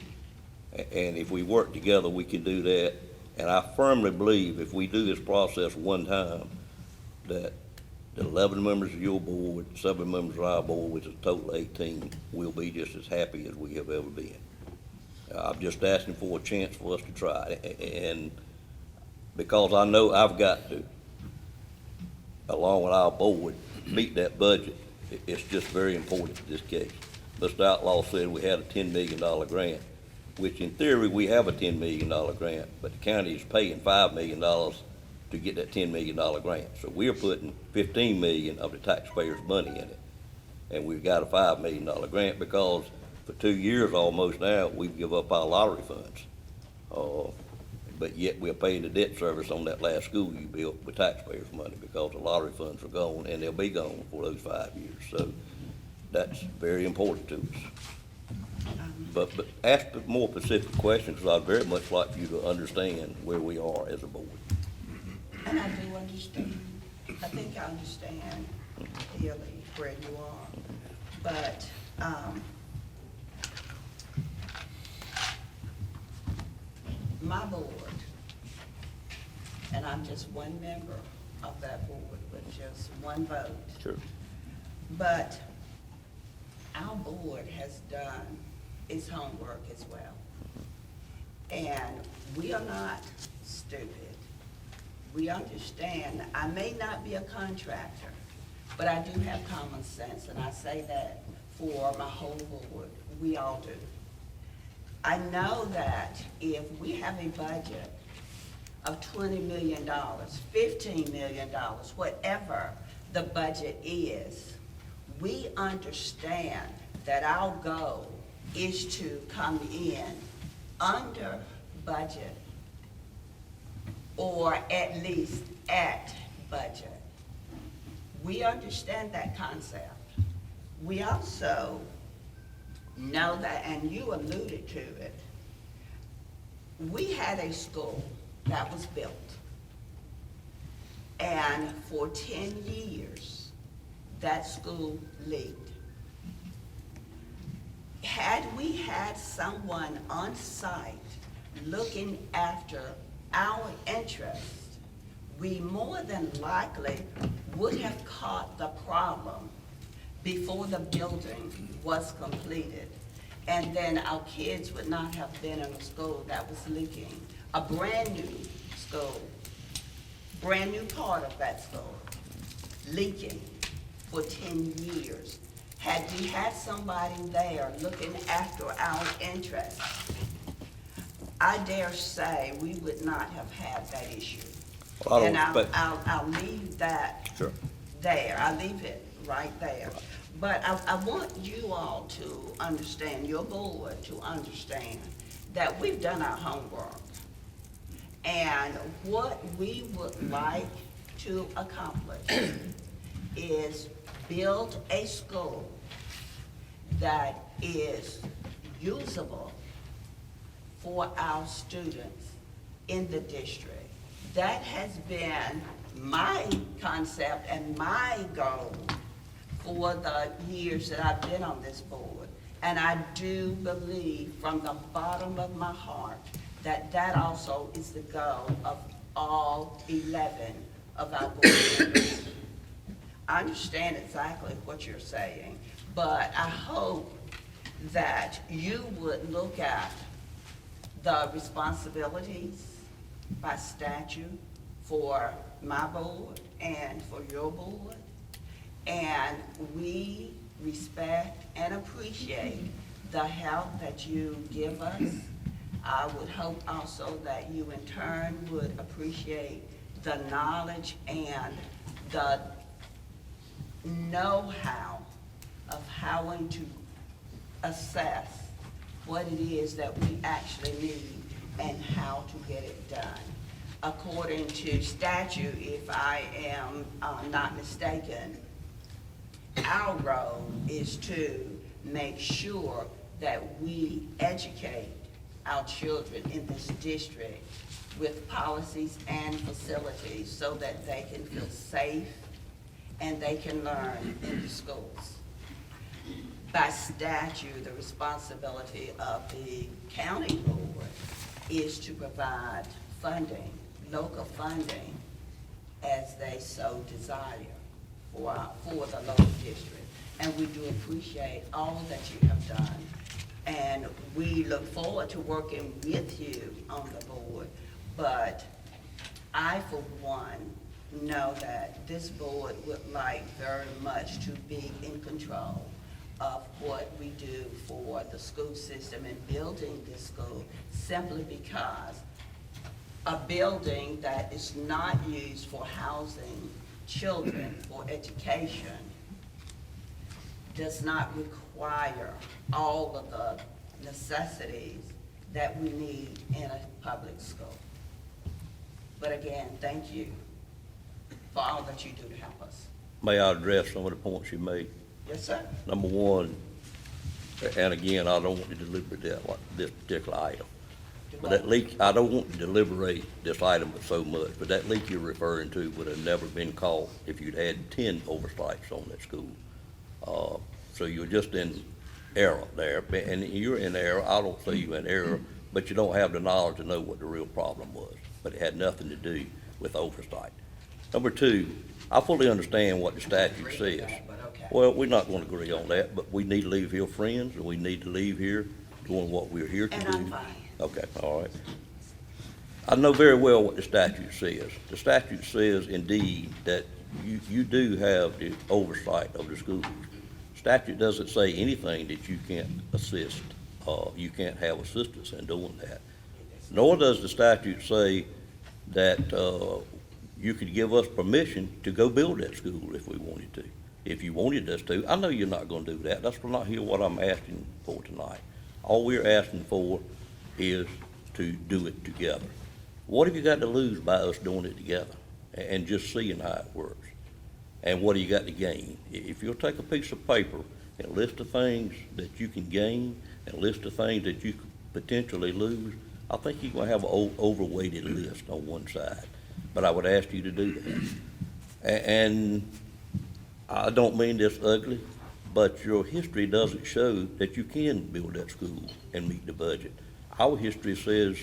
And if we work together, we can do that. And I firmly believe if we do this process one time, that the 11 members of your board, 7 members of our board, which is a total of 18, will be just as happy as we have ever been. I'm just asking for a chance for us to try it. And because I know I've got to, along with our board, meet that budget, it's just very important in this case. Mr. Outlaw said we had a $10 million grant, which in theory, we have a $10 million grant, but the county is paying $5 million to get that $10 million grant. So we're putting $15 million of the taxpayers' money in it. And we've got a $5 million grant because for 2 years almost now, we've given up our lottery funds. But yet we're paying the debt service on that last school you built with taxpayers' money because the lottery funds are gone, and they'll be gone for those 5 years. So that's very important to us. But ask more specific questions, because I'd very much like you to understand where we are as a board. And I do understand. I think I understand clearly where you are. But, my board, and I'm just one member of that board with just one vote. Sure. But our board has done its homework as well. And we are not stupid. We understand, I may not be a contractor, but I do have common sense, and I say that for my whole board. We all do. I know that if we have a budget of $20 million, $15 million, whatever the budget is, we understand that our goal is to come in under budget or at least at budget. We understand that concept. We also know that, and you alluded to it, we had a school that was built, and for 10 years, that school leaked. Had we had someone on site looking after our interests, we more than likely would have caught the problem before the building was completed. And then our kids would not have been in a school that was leaking. A brand-new school, brand-new part of that school, leaking for 10 years. Had we had somebody there looking after our interests, I dare say we would not have had that issue. Well, I don't And expect- I'll leave that Sure. there. I'll leave it right there. But I want you all to understand, your board to understand, that we've done our homework. And what we would like to accomplish is build a school that is usable for our students in the district. That has been my concept and my goal for the years that I've been on this board. And I do believe from the bottom of my heart that that also is the goal of all 11 of our board members. I understand exactly what you're saying, but I hope that you would look at the responsibilities by statute for my board and for your board. And we respect and appreciate the help that you give us. I would hope also that you in turn would appreciate the knowledge and the know-how of how to assess what it is that we actually need and how to get it done. According to statute, if I am not mistaken, our role is to make sure that we educate our children in this district with policies and facilities so that they can feel safe and they can learn in the schools. By statute, the responsibility of the county board is to provide funding, local funding, as they so desire for the local district. And we do appreciate all that you have done. And we look forward to working with you on the board. But I, for one, know that this board would like very much to be in control of what we do for the school system and building this school, simply because a building that is not used for housing children for education does not require all of the necessities that we need in a public school. But again, thank you for all that you do to help us. May I address some of the points you made? Yes, sir. Number one, and again, I don't want to deliberate this particular item, but that leak, I don't want to deliberate this item but so much, but that leak you're referring to would have never been caught if you'd had 10 oversights on that school. So you're just in error there, and you're in error. I don't say you're in error, but you don't have the knowledge to know what the real problem was, but it had nothing to do with oversight. Number two, I fully understand what the statute Agree with says. that, but okay. Well, we're not going to agree on that, but we need to leave here friends, and we need to leave here doing what we're here to do. And I'm fine. Okay, all right. I know very well what the statute says. The statute says indeed that you do have the oversight of the schools. Statute doesn't say anything that you can't assist, you can't have assistance in doing that. Nor does the statute say that, you could give us permission to go build that school if we wanted to. If you wanted us to, I know you're not gonna do that. That's not here what I'm asking for tonight. All we're asking for is to do it together. What have you got to lose by us doing it together and just seeing how it works? And what do you got to gain? If you'll take a piece of paper and list the things that you can gain and list the things that you could potentially lose, I think you're gonna have an overweighted list on one side. But I would ask you to do that. And I don't mean this ugly, but your history doesn't show that you can build that school and meet the budget. Our history says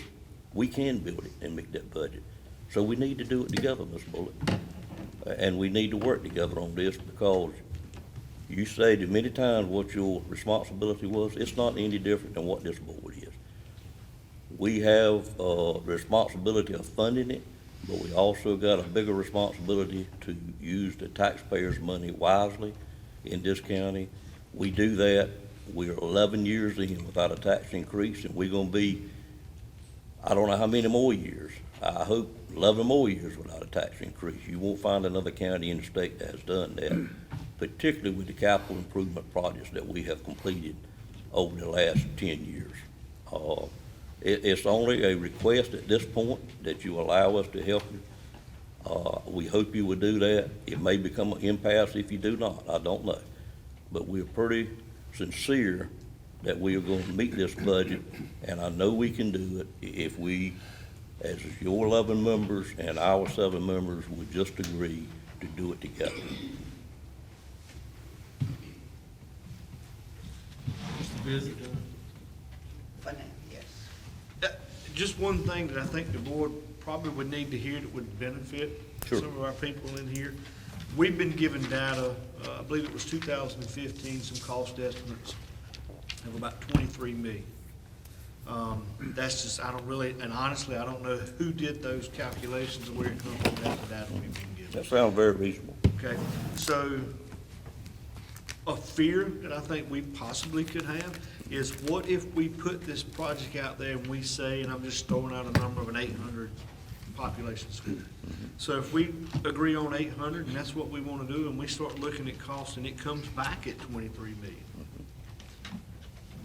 we can build it and meet that budget. So we need to do it together, Ms. Bullock. And we need to work together on this because you stated many times what your responsibility was. It's not any different than what this board is. We have the responsibility of funding it, but we also got a bigger responsibility to use the taxpayers' money wisely in this county. We do that. We're 11 years in without a tax increase, and we're gonna be, I don't know how many more years. I hope 11 more years without a tax increase. You won't find another county in the state that has done that, particularly with the capital improvement projects that we have completed over the last 10 years. It's only a request at this point that you allow us to help you. We hope you would do that. It may become an impasse if you do not, I don't know. But we're pretty sincere that we are going to meet this budget, and I know we can do it if we, as your 11 members and our 7 members, would just agree to do it together. Mr. Busy? For now, yes. Just one thing that I think the board probably would need to hear that would benefit Sure. some of our people in here. We've been given data, I believe it was 2015, some cost estimates of about 23 million. That's just, I don't really, and honestly, I don't know who did those calculations or where it comes from, that's the data we've been given. That sounds very reasonable. Okay, so a fear that I think we possibly could have is what if we put this project out there and we say, and I'm just throwing out a number of an 800 population school. So if we agree on 800 and that's what we want to do, and we start looking at costs and it comes back at 23 million,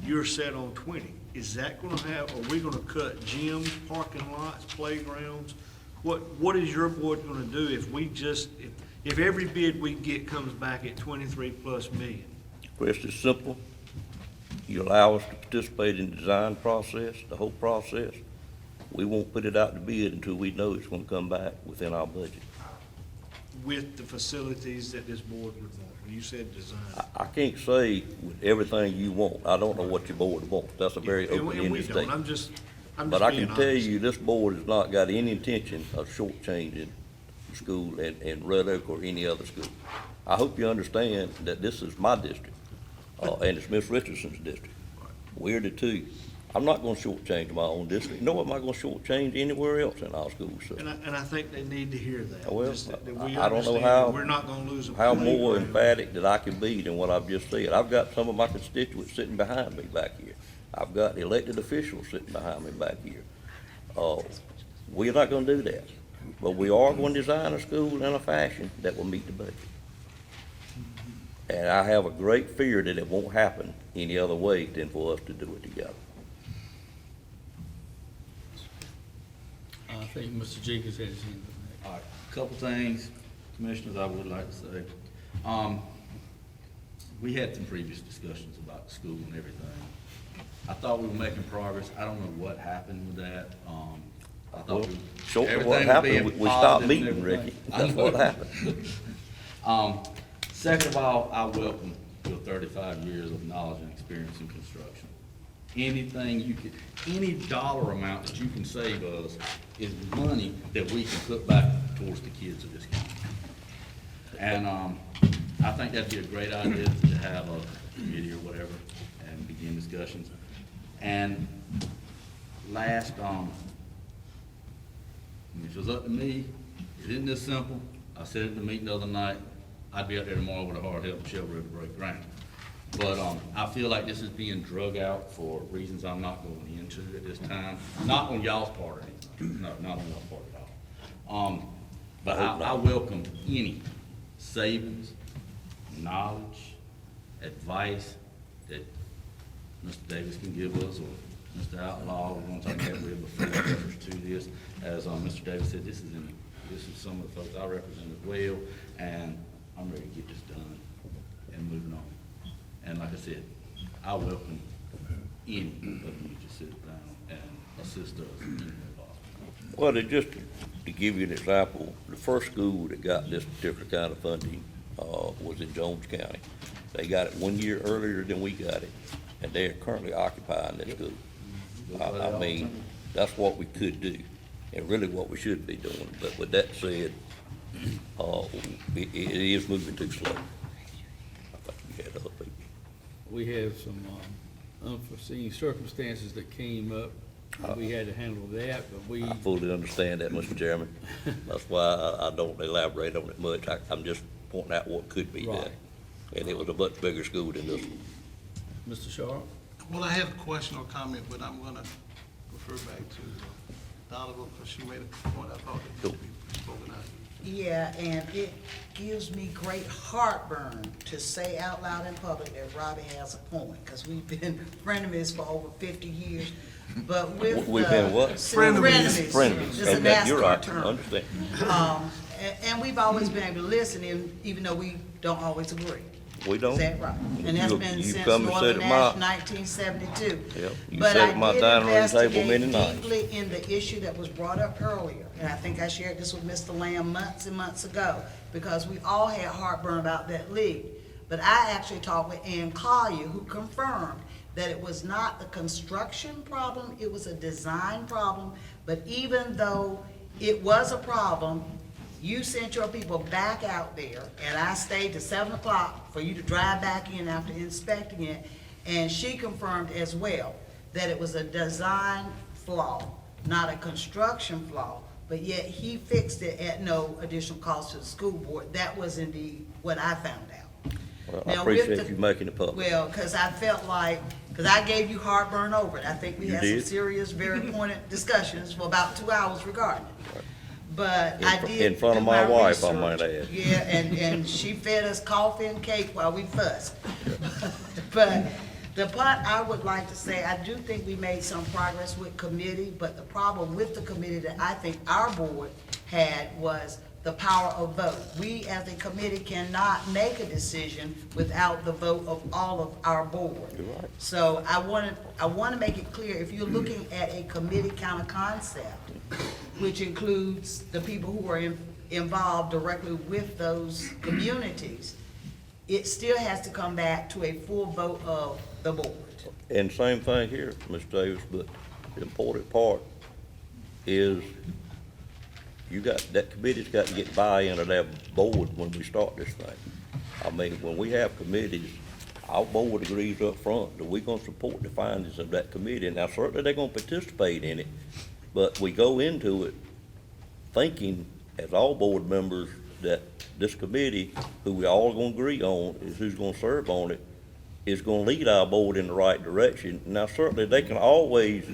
you're set on 20. Is that going to have, are we going to cut gyms, parking lots, playgrounds? What is your board going to do if we just, if every bid we get comes back at 23 plus million? Chris, it's simple. You allow us to participate in the design process, the whole process. We won't put it out to bid until we know it's gonna come back within our budget. With the facilities that this board would want, when you said design. I can't say with everything you want. I don't know what your board wants. That's a very And we open-ended don't. I'm statement. just But I being can tell honest. you, this board has not got any intention of shortchanging the school in Red Oak or any other school. I hope you understand that this is my district, and it's Miss Richardson's district. We're the two. I'm not gonna shortchange my own district, nor am I gonna shortchange anywhere else in our school system. And I think they need to hear that. Well, just that we I don't know understand how- that we're not gonna lose a How more playground. emphatic that I can be than what I've just said. I've got some of my constituents sitting behind me back here. I've got elected officials sitting behind me back here. We're not gonna do that, but we are gonna design a school in a fashion that will meet the budget. And I have a great fear that it won't happen any other way than for us to do it together. I think Mr. Jenkins had his hand up. All right, a couple things, Commissioners, I would like to say. We had some previous discussions about school and everything. I thought we were making progress. I don't know what happened with that. I thought Well, we- short of everything what was happened, being we stopped positive and meeting, everything. Ricky. I That's know. what happened. Second of all, I welcome your 35 years of knowledge and experience in construction. Anything you can, any dollar amount that you can save us is money that we can put back towards the kids of this county. And I think that'd be a great idea to have a committee or whatever and begin discussions. And last, if it was up to me, it isn't this simple, I said at the meeting the other night, I'd be out there tomorrow with a hard help shovel to break ground. But, I feel like this is being drug out for reasons I'm not going into at this time, not on y'all's part or anything, no, not on y'all's part at all. But I welcome any savings, knowledge, advice that Mr. Davis can give us, or Mr. Outlaw, we're gonna talk about with before reference to this. As, Mr. Davis said, this is some of the folks I represent as well, and I'm ready to get this done and moving on. And like I said, I welcome any of you to sit down and assist us in any way possible. Well, just to give you an example, the first school that got this particular kind of funding, was in Jones County. They got it 1 year earlier than we got it, and they're currently occupying that school. I mean, that's what we could do, and really what we should be doing. But with that said, it is moving too slow. I think we had other people. We have some unforeseen circumstances that came up. We had to handle that, but I fully understand that, Mr. Chairman. That's why I don't elaborate on it much. I'm just pointing out what could be done. Right. And it was a much bigger school than this one. Mr. Sharp? Well, I had a question or comment, but I'm gonna refer back to Donovan, because she made a point I thought that needed to be spoken out. Yeah, and it gives me great heartburn to say out loud in public that Robbie has a point, because we've been frenemies for over 50 years. But with We've been what? Frenemies. Frenemies. It's a And that- you're NASCAR right, I term. understand. And we've always been able to listen, even though we don't always agree. We don't. Is that right? And that's You- been you since come and Northern sit at Nash, my- 1972. Yep, you But sit I at my did dining room table many investigate nights. deeply in the issue that was brought up earlier, and I think I shared this with Mr. Lamb months and months ago, because we all had heartburn about that league. But I actually talked with Ann Collier, who confirmed that it was not the construction problem, it was a design problem. But even though it was a problem, you sent your people back out there, and I stayed to 7 o'clock for you to drive back in after inspecting it. And she confirmed as well that it was a design flaw, not a construction flaw. But yet he fixed it at no additional cost to the school board. That was indeed what I found out. Well, I Now, with appreciate the- you making it public. Well, because I felt like, because I gave you heartburn over it. I think we You had some did? serious, very pointed discussions for about 2 hours regarding it. But I did. In front of do my wife, I research. might add. Yeah, and she fed us coffee and cake while we fussed. But the part I would like to say, I do think we made some progress with committee, but the problem with the committee that I think our board had was the power of vote. We as a committee cannot make a decision without the vote of all of our board. You're right. So I want to make it clear, if you're looking at a committee kind of concept, which includes the people who are involved directly with those communities, it still has to come back to a full vote of the board. And same thing here, Mr. Davis, but the important part is that committee's got to get buy-in of that board when we start this thing. I mean, when we have committees, our board agrees up front that we're gonna support the findings of that committee. Now, certainly they're gonna participate in it, but we go into it thinking, as all board members, that this committee, who we all gonna agree on, is who's gonna serve on it, is gonna lead our board in the right direction. Now, certainly, they can always,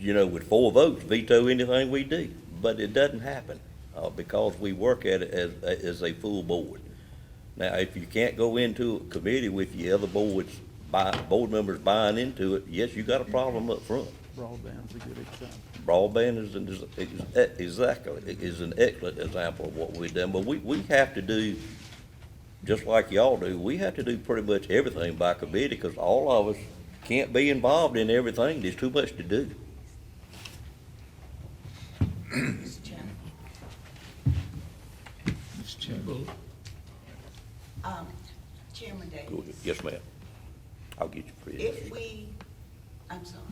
with 4 votes, veto anything we do, but it doesn't happen, because we work at it as a full board. Now, if you can't go into a committee with the other board members buying into it, yes, you got a problem up front. Broadband's a good example. Broadband is an excellent example of what we've done, but we have to do, just like y'all do, we have to do pretty much everything by committee, because all of us can't be involved in everything. There's too much to do. Mr. Chairman. Chairman Go Davis, ahead. Yes, ma'am. I'll get you for you. if we, I'm sorry.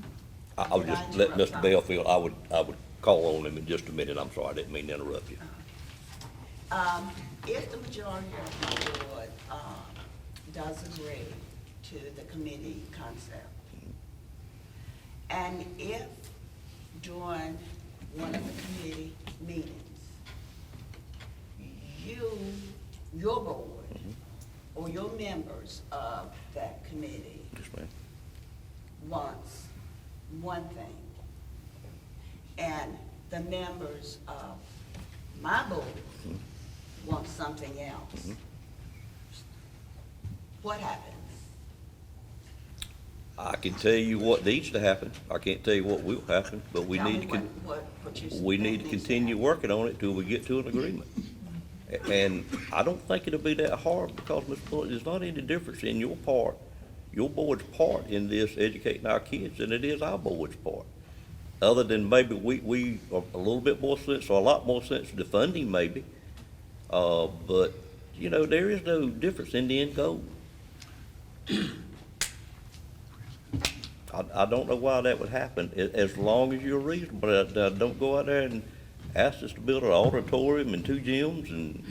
I was Did I just letting interrupt, Mr. Tom? Bellfield, I would call on him in just a minute. I'm sorry, I didn't mean to interrupt you. If the majority of the board, does agree to the committee concept, and if during one of the committee meetings, your board, or your members of that committee Yes, ma'am. wants one thing, and the members of my board want something else, what happens? I can tell you what needs to happen. I can't tell you what will happen, but we Tell need me to, what you we think need to needs continue happen. working on it till we get to an agreement. And I don't think it'll be that hard, because, Ms. Bullock, there's not any difference in your part, your board's part in this educating our kids than it is our board's part. Other than maybe we are a little bit more sensitive, or a lot more sensitive to funding maybe. But, you know, there is no difference in the end goal. I don't know why that would happen, as long as you're reasonable. Don't go out there and ask us to build an auditorium and 2 gyms and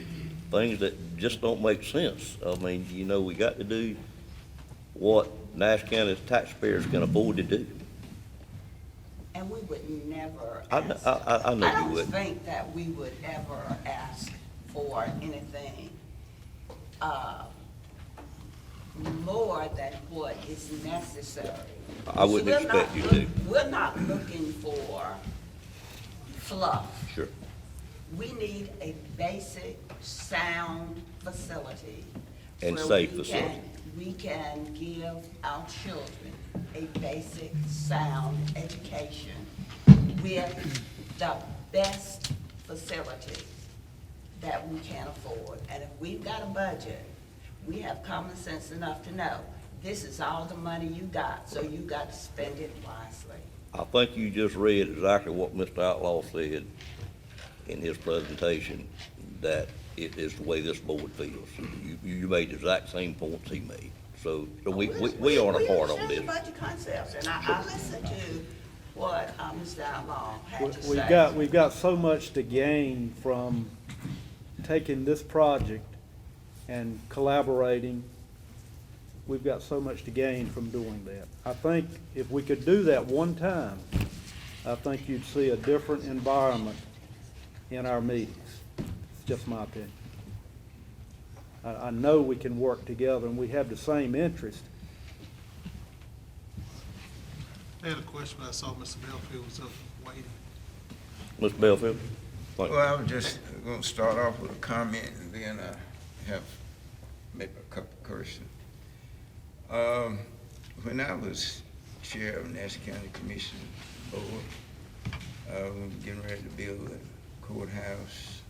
things that just don't make sense. I mean, you know, we got to do what Nash County's taxpayers can afford to do. And we would never I ask. know you I don't wouldn't. think that we would ever ask for anything, more than what is necessary. I wouldn't We're expect not you look- to. We're not looking for fluff. Sure. We need a basic, sound facility. And where safe we facility. We can give our children a basic, sound education with the best facility that we can afford. And if we've got a budget, we have common sense enough to know this is all the money you got, so you got to spend it wisely. I think you just read exactly what Mr. Outlaw said in his presentation, that it is the way this board feels. You made the exact same points he made. So we aren't a part of We understand the this. budget concepts, and I listened to what Mr. Outlaw had to We've say. we've got so much to gain from taking this project and collaborating. We've got so much to gain from doing that. I think if we could do that one time, I think you'd see a different environment in our meetings. It's just my opinion. I know we can work together and we have the same interest. I had a question, but I saw Mr. Belfield was up waiting. Mr. Belfield? Thank you. Well, I was just gonna start off with a comment, and then I have maybe a couple of questions. When I was chair of Nash County Commission Board, we were getting ready to build a courthouse.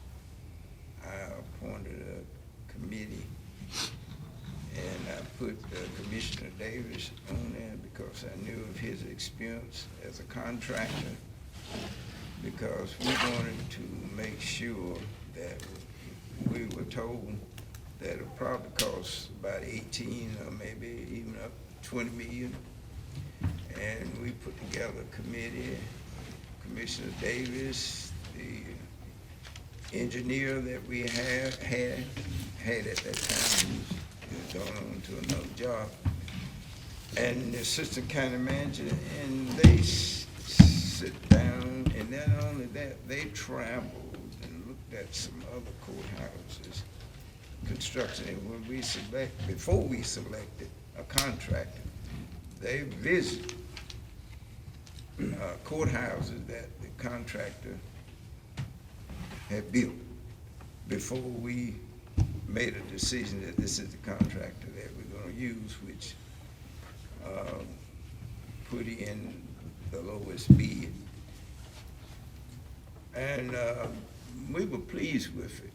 I appointed a committee, and I put Commissioner Davis on there because I knew of his experience as a contractor, because we wanted to make sure that we were told that it probably cost about 18 or maybe even up to 20 million. And we put together a committee, Commissioner Davis, the engineer that we had at that time, he was going on to another job, and the assistant county manager, and they sit down, and not only that, they traveled and looked at some other courthouses, construction, and before we selected a contractor, they visited courthouses that the contractor had built before we made a decision that this is the contractor that we're gonna use, which put in the lowest bid. And we were pleased with it.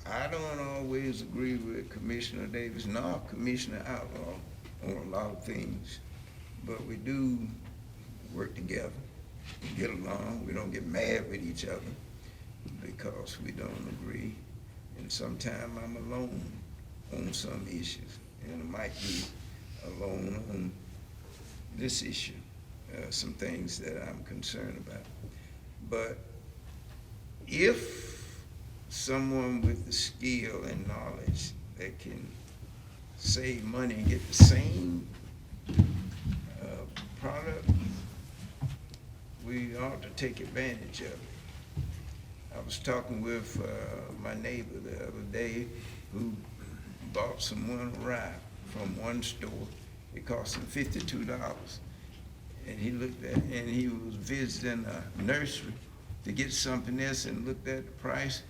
I don't always agree with Commissioner Davis nor Commissioner Outlaw on a lot of things, but we do work together, we get along, we don't get mad with each other because we don't agree. And sometimes I'm alone on some issues, and I might be alone on this issue, some things that I'm concerned about. But if someone with the skill and knowledge that can save money and get the same product, we ought to take advantage of it. I was talking with my neighbor the other day who bought someone a rye from one store. It cost him $52. And he looked at, and he was visiting a nursery to get something else and looked at the price,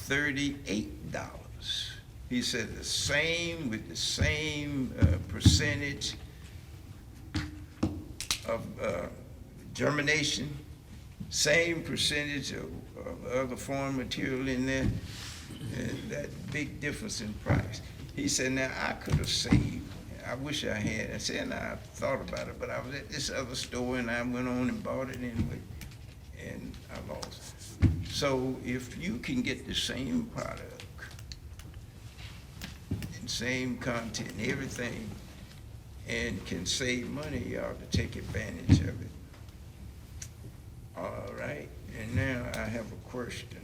$38. He said the same, with the same percentage of germination, same percentage of other foreign material in there, and that big difference in price. He said, now I could have saved, I wish I had. I said, and I thought about it, but I was at this other store and I went on and bought it anyway, and I lost. So if you can get the same product and same content, everything, and can save money, you ought to take advantage of it. All right, and now I have a question.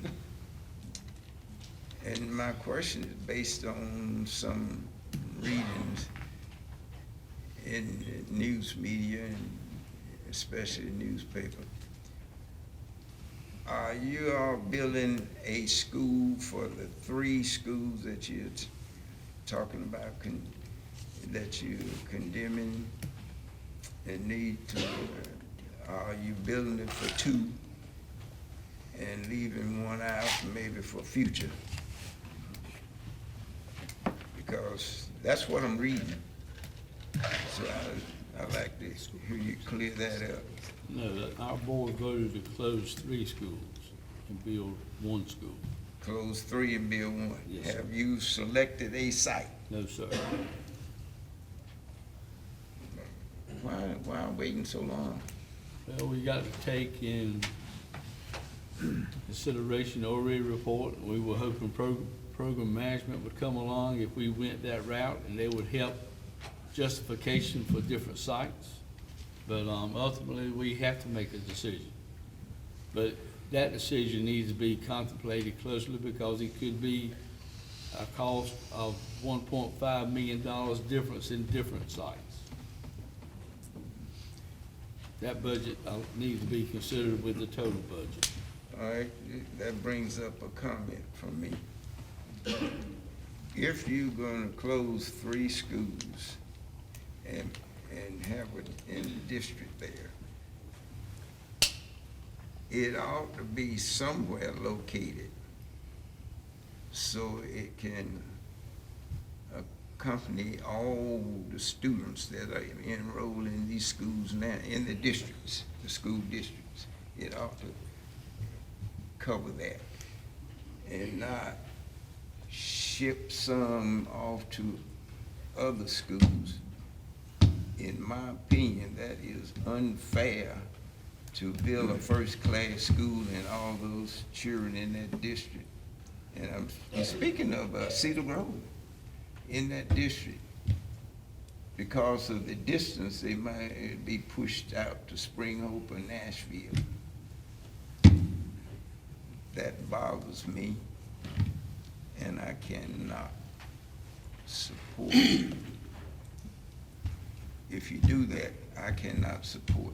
And my question is based on some readings in the news media, and especially newspaper. Are you all building a school for the 3 schools that you're talking about, that you're condemning and need to, are you building it for 2 and leaving 1 out maybe for future? Because that's what I'm reading. So I'd like to hear you clear that up. No, our board voted to close 3 schools and build 1 school. Close 3 and build 1. Yes, sir. Have you selected a site? No, sir. Why waiting so long? Well, we got to take in consideration the ORE report. We were hoping program management would come along if we went that route, and they would help justification for different sites. But ultimately, we have to make a decision. But that decision needs to be contemplated closely, because it could be a cost of $1.5 million difference in different sites. That budget needs to be considered with the total budget. All right, that brings up a comment from me. If you're gonna close 3 schools and have it in the district there, it ought to be somewhere located so it can accompany all the students that are enrolled in these schools now, in the districts, the school districts. It ought to cover that and not ship some off to other schools. In my opinion, that is unfair to build a first-class school and all those children in that district. And I'm speaking of Cedar Grove, in that district. Because of the distance, they might be pushed out to Spring Hope or Nashville. That bothers me, and I cannot support it. If you do that, I cannot support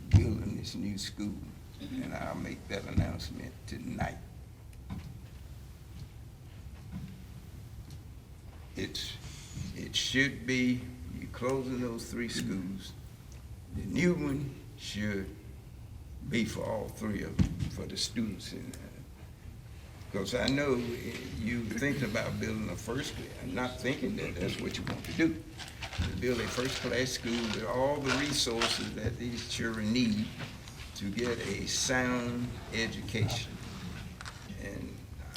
building this new school, and I'll make that announcement tonight. It should be, you're closing those 3 schools. The new one should be for all 3 of them, for the students in there. Because I know you're thinking about building a first class. I'm not thinking that that's what you want to do. To build a first-class school with all the resources that these children need to get a sound education. And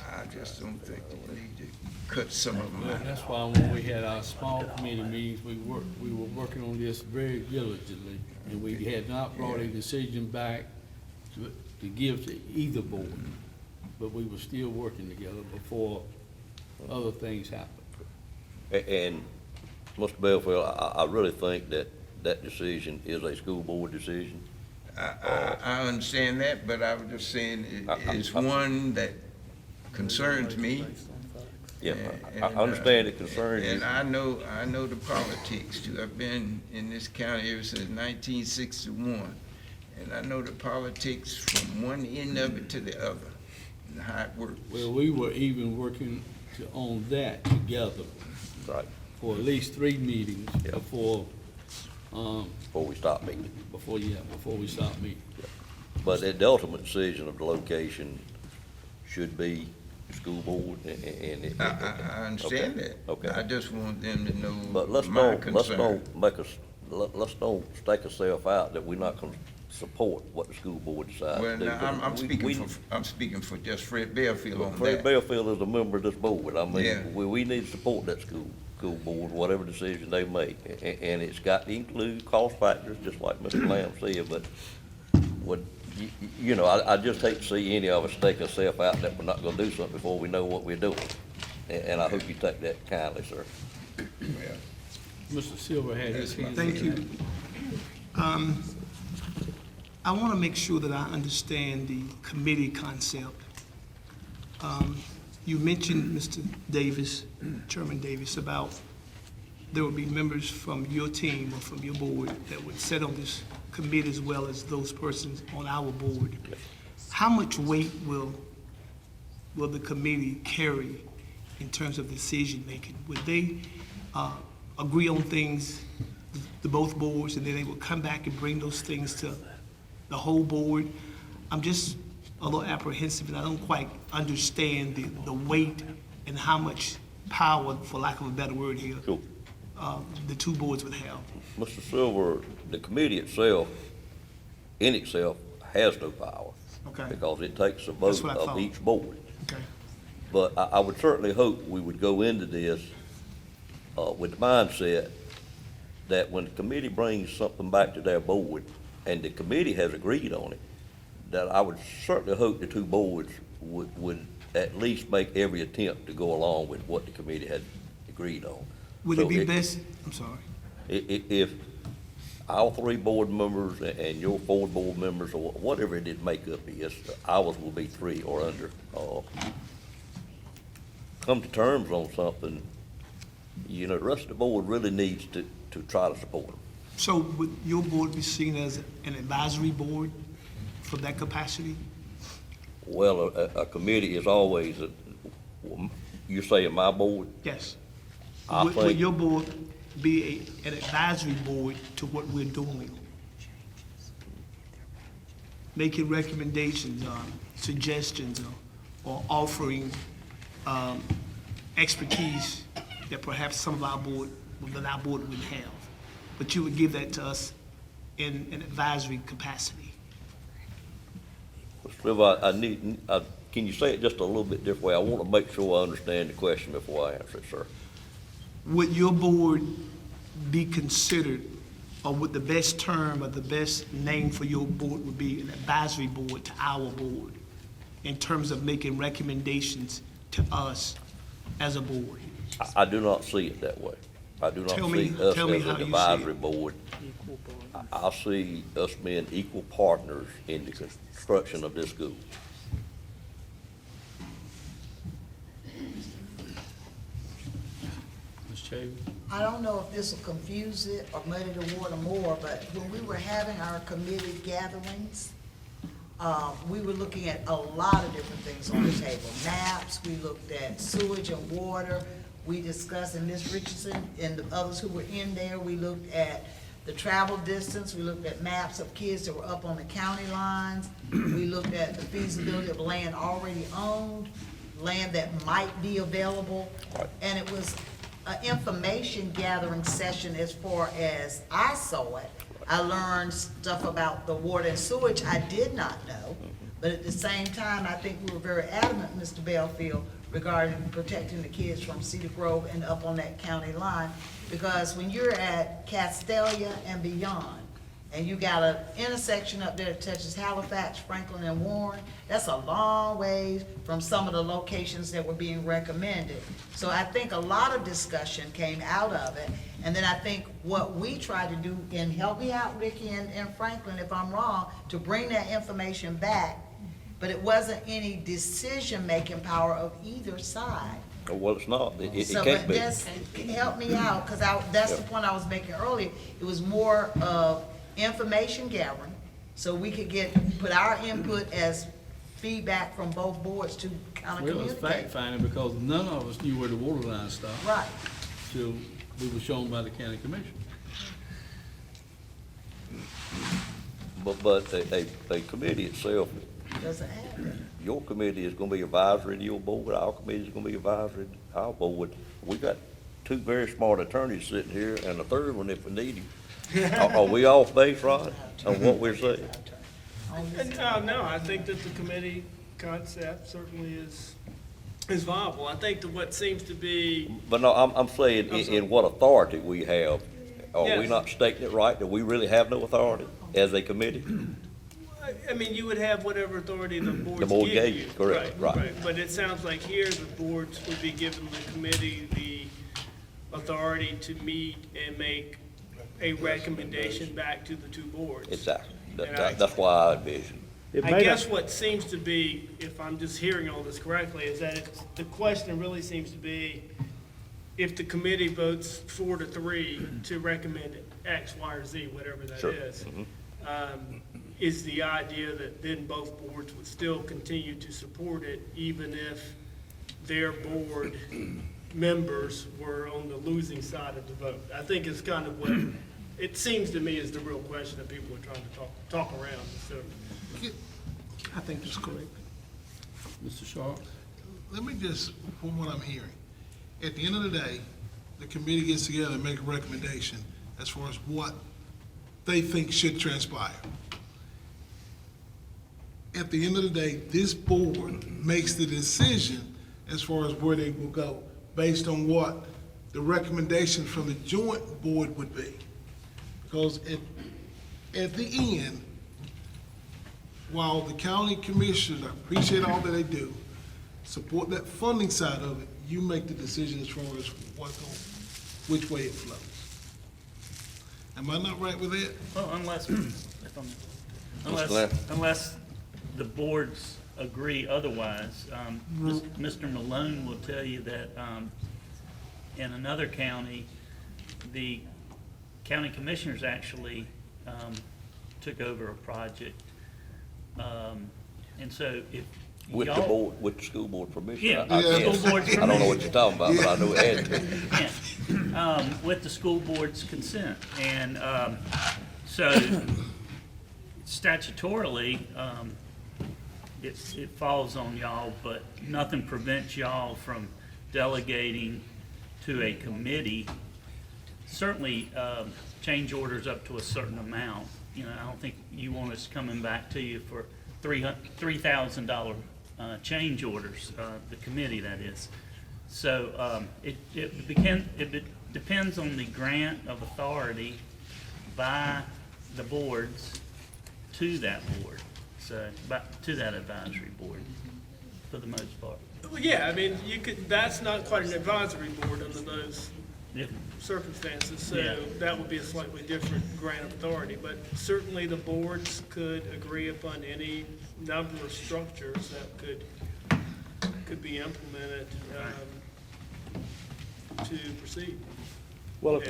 I just don't think that we need to cut some of them Well, out. that's why when we had our small committee meetings, we were working on this very diligently, and we had not brought a decision back to give to either board, but we were still working together before other things happened. And Mr. Belfield, I really think that decision is a school board decision. I understand that, but I was just saying it's one that concerns me. Yeah, I understand it concerns you. And I know the politics too. I've been in this county ever since 1961, and I know the politics from one end of it to the other, and how it works. Well, we were even working on that together Right, for at least 3 meetings Yeah. before, before we stop meeting. before we stopped meeting. But the ultimate decision of the location should be the school board and it. I understand Okay, that. okay. I just want them to know But let's my don't concern. make us, let's don't stake ourselves out that we're not gonna support what the school board decides Well, to do. now, I'm We- speaking for just Fred Belfield on Fred that. Belfield is a member of this board. I Yeah. mean, we need to support that school board, whatever decision they make. And it's got to include cost factors, just like Mr. Lamb said, but you know, I just hate to see any of us stake ourselves out that we're not gonna do something before we know what we're doing. And I hope you take that kindly, sir. Mr. Silver had his hand. Thank you. I want to make sure that I understand the committee concept. You mentioned, Mr. Davis, Chairman Davis, about there would be members from your team or from your board that would sit on this committee as well as those persons on our board. How much weight will the committee carry in terms of decision-making? Would they agree on things, the both boards, and then they would come back and bring those things to the whole board? I'm just a little apprehensive, and I don't quite understand the weight and how much power, for lack of a better word here, Sure. the two boards would have. Mr. Silver, the committee itself, in itself, has no power. Okay. Because it takes a That's vote what I of thought. each board. Okay. But I would certainly hope we would go into this with the mindset that when the committee brings something back to their board, and the committee has agreed on it, that I would certainly hope the two boards would at least make every attempt to go along with what the committee had agreed on. Would So it be best, I'm sorry, If our 3 board members and your 4 board members, or whatever it did make up is, ours will be 3 or under, come to terms on something, you know, the rest of the board really needs to try to support them. so would your board be seen as an advisory board for that capacity? Well, a committee is always, you're saying my board? Yes. I Would think- your board be an advisory board to what we're doing? Making recommendations, suggestions, or offering expertise that perhaps some of our board wouldn't have. But you would give that to us in an advisory capacity. Mr. Silver, can you say it just a little bit different way? I want to make sure I understand the question before I answer it, sir. Would your board be considered, or would the best term or the best name for your board would be an advisory board to our board in terms of making recommendations to us as a board? I do not see it that way. I do not Tell me- see us tell me as how an you see advisory it. board. I see us being equal partners in the construction of this school. Ms. Chavy? I don't know if this will confuse it or muddy the water more, but when we were having our committee gatherings, we were looking at a lot of different things on the table. Maps, we looked at sewage and water, we discussed, and Ms. Richardson and the others who were in there, we looked at the travel distance, we looked at maps of kids that were up on the county lines, we looked at the feasibility of land already owned, land that might be available, and it was an information gathering session as far as I saw it. I learned stuff about the water and sewage I did not know, but at the same time, I think we were very adamant, Mr. Belfield, regarding protecting the kids from Cedar Grove and up on that county line. Because when you're at Castelia and beyond, and you got an intersection up there that touches Halifax, Franklin, and Warren, that's a long ways from some of the locations that were being recommended. So I think a lot of discussion came out of it, and then I think what we tried to do, and help me out, Ricky and Franklin, if I'm wrong, to bring that information back, but it wasn't any decision-making power of either side. Well, it's not. It So, can't but be. just help me out, because that's the point I was making earlier. It was more of information gathering, So we could put our input as feedback from both boards to kind of Well, it was communicate. fact-finding because none of us knew where the water line stopped. Right. Till we were shown by the county commission. But a committee itself, Doesn't have that. your committee is gonna be advisory to your board, our committee is gonna be advisory to our board. We got two very smart attorneys sitting here and a third one if we need him. Are we off base, Rod, on what we're saying? No, I think that the committee concept certainly is viable. I think that what seems to be, But no, I'm saying in what authority we have. Are we Yes. not stating it right, that we really have no authority as a committee? I mean, you would have whatever authority the boards board give gave you. you, correct, right. But it sounds like here the boards would be giving the committee the authority to meet and make a recommendation back to the two boards. Exactly. And I- That's why I envision. It I may guess not, what seems to be, if I'm just hearing all this correctly, is that the question really seems to be, if the committee votes 4-3 to recommend X, Y, or Z, whatever that Sure. is, is the idea that then both boards would still continue to support it, even if their board members were on the losing side of the vote? I think it's kind of what, it seems to me is the real question that people are trying to talk around, so. I think that's correct. Mr. Sharp? Let me just, from what I'm hearing, at the end of the day, the committee gets together and make a recommendation as far as what they think should transpire. At the end of the day, this board makes the decision as far as where they will go, based on what the recommendation from the joint board would be. Because at the end, while the county commissioners, I appreciate all that they do, support that funding side of it, you make the decision as far as which way it flows. Am I not right with that? Well, unless, Glenn? unless the boards agree otherwise. Mr. Malone will tell you that in another county, the county commissioners actually took over a project. And so if With the y'all- board, with the school board permission. Yeah, I the guess. school board's I don't know what permission. you're talking about, but I know it had to. Yeah, with the school board's consent. And so statutorily, it falls on y'all, but nothing prevents y'all from delegating to a committee. Certainly, change orders up to a certain amount. You know, I don't think you want us coming back to you for $3,000 change orders, the committee, that is. So it depends on the grant of authority by the boards to that board, so, to that advisory board, for the most part. Well, yeah, I mean, you could, that's not quite an advisory board under those Yeah. circumstances, so Yeah. that would be a slightly different grant of authority. But certainly the boards could agree upon any number of structures that could be implemented to proceed. well,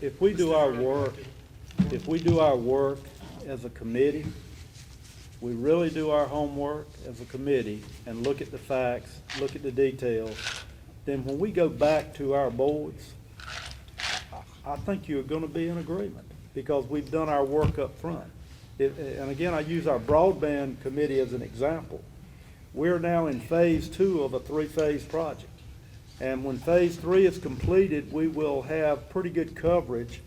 if we do our work, if we do our work as a committee, we really do our homework as a committee and look at the facts, look at the details, then when we go back to our boards, I think you're gonna be in agreement, because we've done our work up front. And again, I use our broadband committee as an example. We're now in phase 2 of a 3-phase project. And when phase 3 is completed, we will have pretty good coverage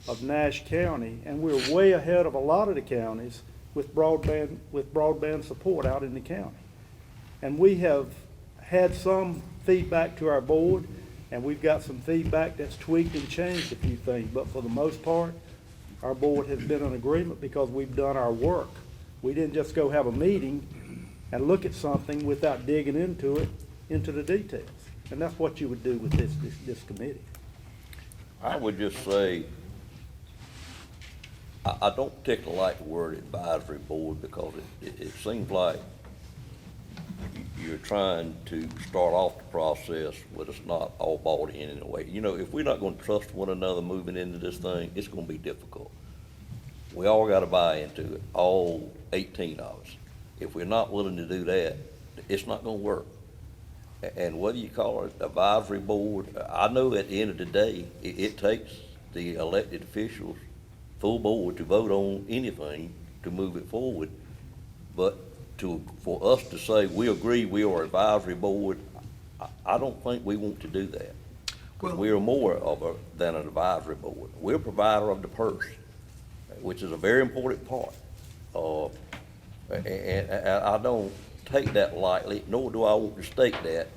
of Nash County, and we're way ahead of a lot of the counties with broadband support out in the county. And we have had some feedback to our board, and we've got some feedback that's tweaked and changed a few things, but for the most part, our board has been in agreement because we've done our work. We didn't just go have a meeting and look at something without digging into it, into the details. And that's what you would do with this committee. I would just say, I don't particularly like the word advisory board, because it seems like you're trying to start off the process with us not all bought in a way. You know, if we're not gonna trust one another moving into this thing, it's gonna be difficult. We all gotta buy into it, all 18 of us. If we're not willing to do that, it's not gonna work. And whether you call it advisory board, I know at the end of the day, it takes the elected officials, full board, to vote on anything to move it forward. But for us to say, we agree, we are advisory board, I don't think we want to do that. 'Cause we are more than an advisory board. We're a provider of the purse, which is a very important part. And I don't take that lightly, nor do I want to state that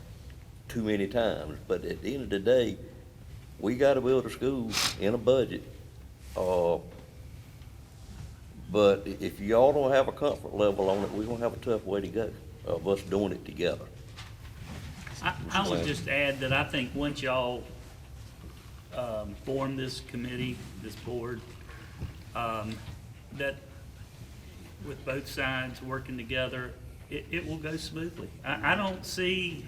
too many times. But at the end of the day, we gotta build a school in a budget. But if y'all don't have a comfort level on it, we're gonna have a tough way to go of us doing it together. I would just add that I think once y'all form this committee, this board, that with both sides working together, it will go smoothly. I don't see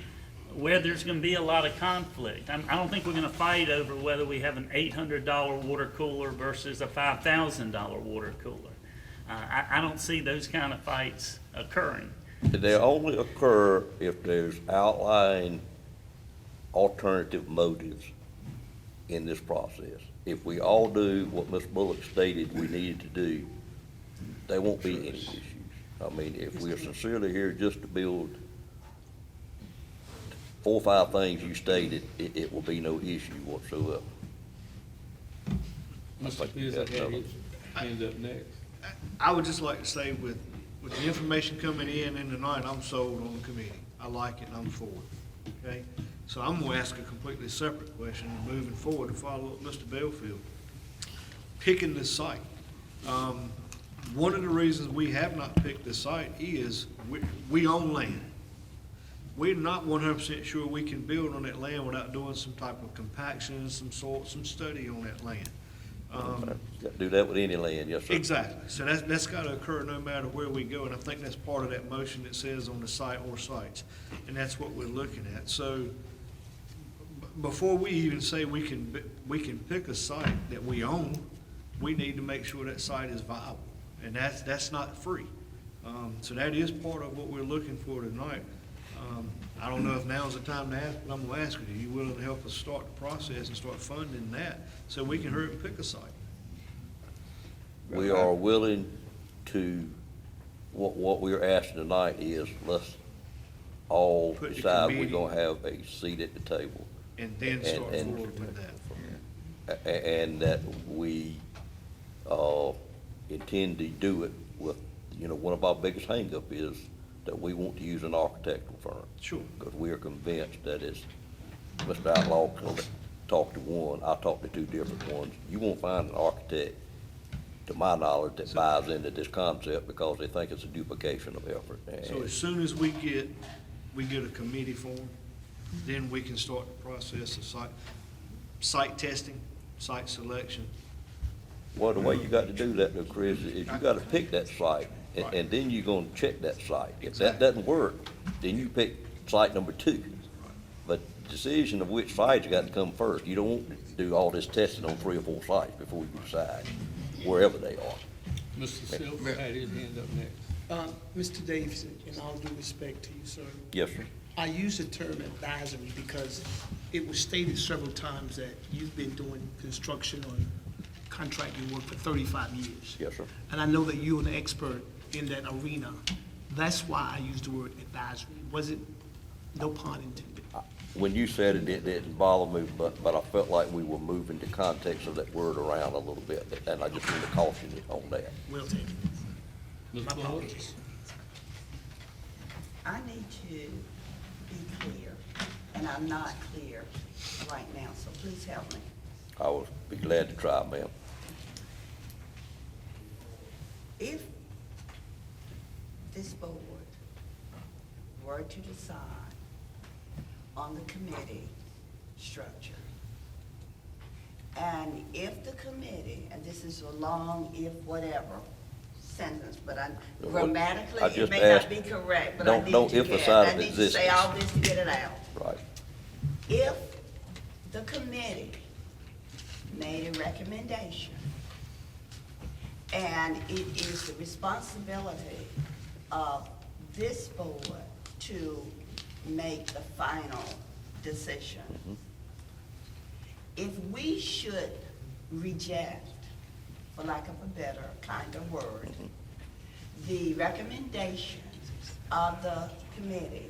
where there's gonna be a lot of conflict. I don't think we're gonna fight over whether we have an $800 water cooler versus a $5,000 water cooler. I don't see those kind of fights occurring. They only occur if there's outlying alternative motives in this process. If we all do what Ms. Bullock stated we needed to do, there won't be any issues. I mean, if we are sincerely here just to build 4 or 5 things you stated, it will be no issue whatsoever. Mr. Beasley had his hand up next. I would just like to say with the information coming in tonight, I'm sold on the committee. I like it and I'm for it, okay? So I'm gonna ask a completely separate question moving forward to follow up Mr. Belfield. Picking this site. One of the reasons we have not picked this site is we own land. We're not 100% sure we can build on that land without doing some type of compaction, some study on that land. Do that with any land, yes, sir. Exactly. So that's got to occur no matter where we go, and I think that's part of that motion that says on the site or sites, and that's what we're looking at. So before we even say we can pick a site that we own, we need to make sure that site is viable, and that's not free. So that is part of what we're looking for tonight. I don't know if now's the time to ask, but I'm gonna ask you, are you willing to help us start the process and start funding that so we can hurry up and pick a site? We are willing to, what we're asking tonight is, let's all Put the decide we're committee- gonna have a seat at the table. And then start And- forward with that. And that we, intend to do it with, one of our biggest hangup is that we want to use an architectural firm. Sure. Because we are convinced that it's, Mr. Outlaw talked to one, I talked to 2 different ones. You won't find an architect, to my knowledge, that buys into this concept because they think it's a duplication of effort. So as soon as we get a committee formed, then we can start the process of site testing, site selection. Well, the way you got to do that, though, Chris, is you got to pick that site, and then you're gonna check that site. If that doesn't work, then you pick site number 2. But decision of which site's got to come first. You don't want to do all this testing on 3 or 4 sites before you decide, wherever they are. Mr. Silver had his hand up next. Mr. Davis, in all due respect to you, sir, Yes, sir. I use the term advisory because it was stated several times that you've been doing construction or contracting work for 35 years. Yes, sir. And I know that you're an expert in that arena. That's why I used the word advisory. Was it, no pun intended? When you said it, it didn't bother me, but I felt like we were moving the context of that word around a little bit, and I just want to caution you on that. Well taken. Ms. My Bullock? apologies. I need to be clear, and I'm not clear right now, so please help me. I would be glad to try, ma'am. If this board were to decide on the committee structure, and if the committee, and this is a long if whatever sentence, but grammatically, I it just may not asked- be correct, but don't emphasize I need to existence. say all this to get it out. Right. If the committee made a recommendation And it is the responsibility of this board to make the final decision. If we should reject, for lack of a better kind of word, the recommendations of the committee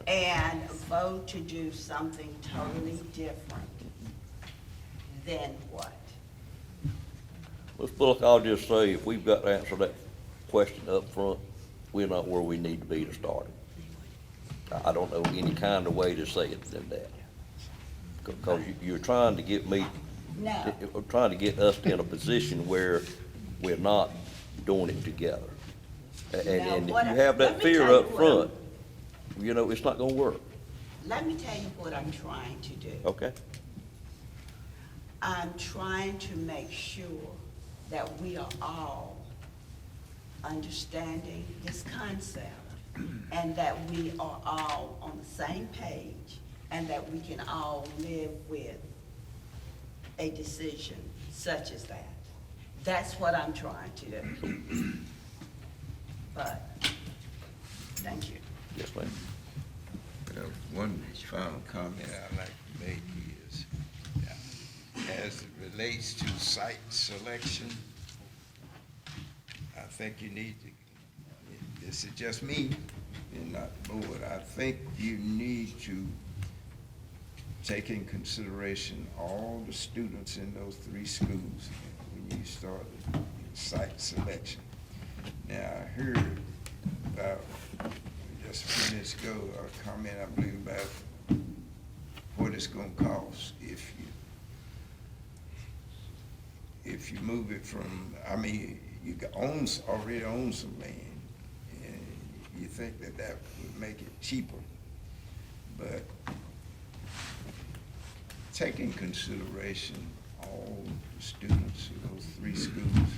and vote to do something totally different, then what? Ms. Bullock, I'll just say, if we've got to answer that question up front, we're not where we need to be to start it. I don't know any kind of way to say it than that. Because you're trying to get me, No. trying to get us in a position where we're not doing it together. And if you what have let that me fear tell you up what front, you know, it's not gonna work, Let me tell you what I'm trying to do. okay? I'm trying to make sure that we are all understanding this concept and that we are all on the same page and that we can all live with a decision such as that. That's what I'm trying to do. But, thank you. Yes, ma'am. One final comment I'd like to make is, as it relates to site selection, I think you need to, this is just me and not the board, I think you need to take in consideration all the students in those 3 schools when you start the site selection. Now, I heard about, just a few minutes ago, a comment, I believe, about what it's gonna cost if you move it from, I mean, you already own some land, and you think that that would make it cheaper. But take in consideration all the students of those 3 schools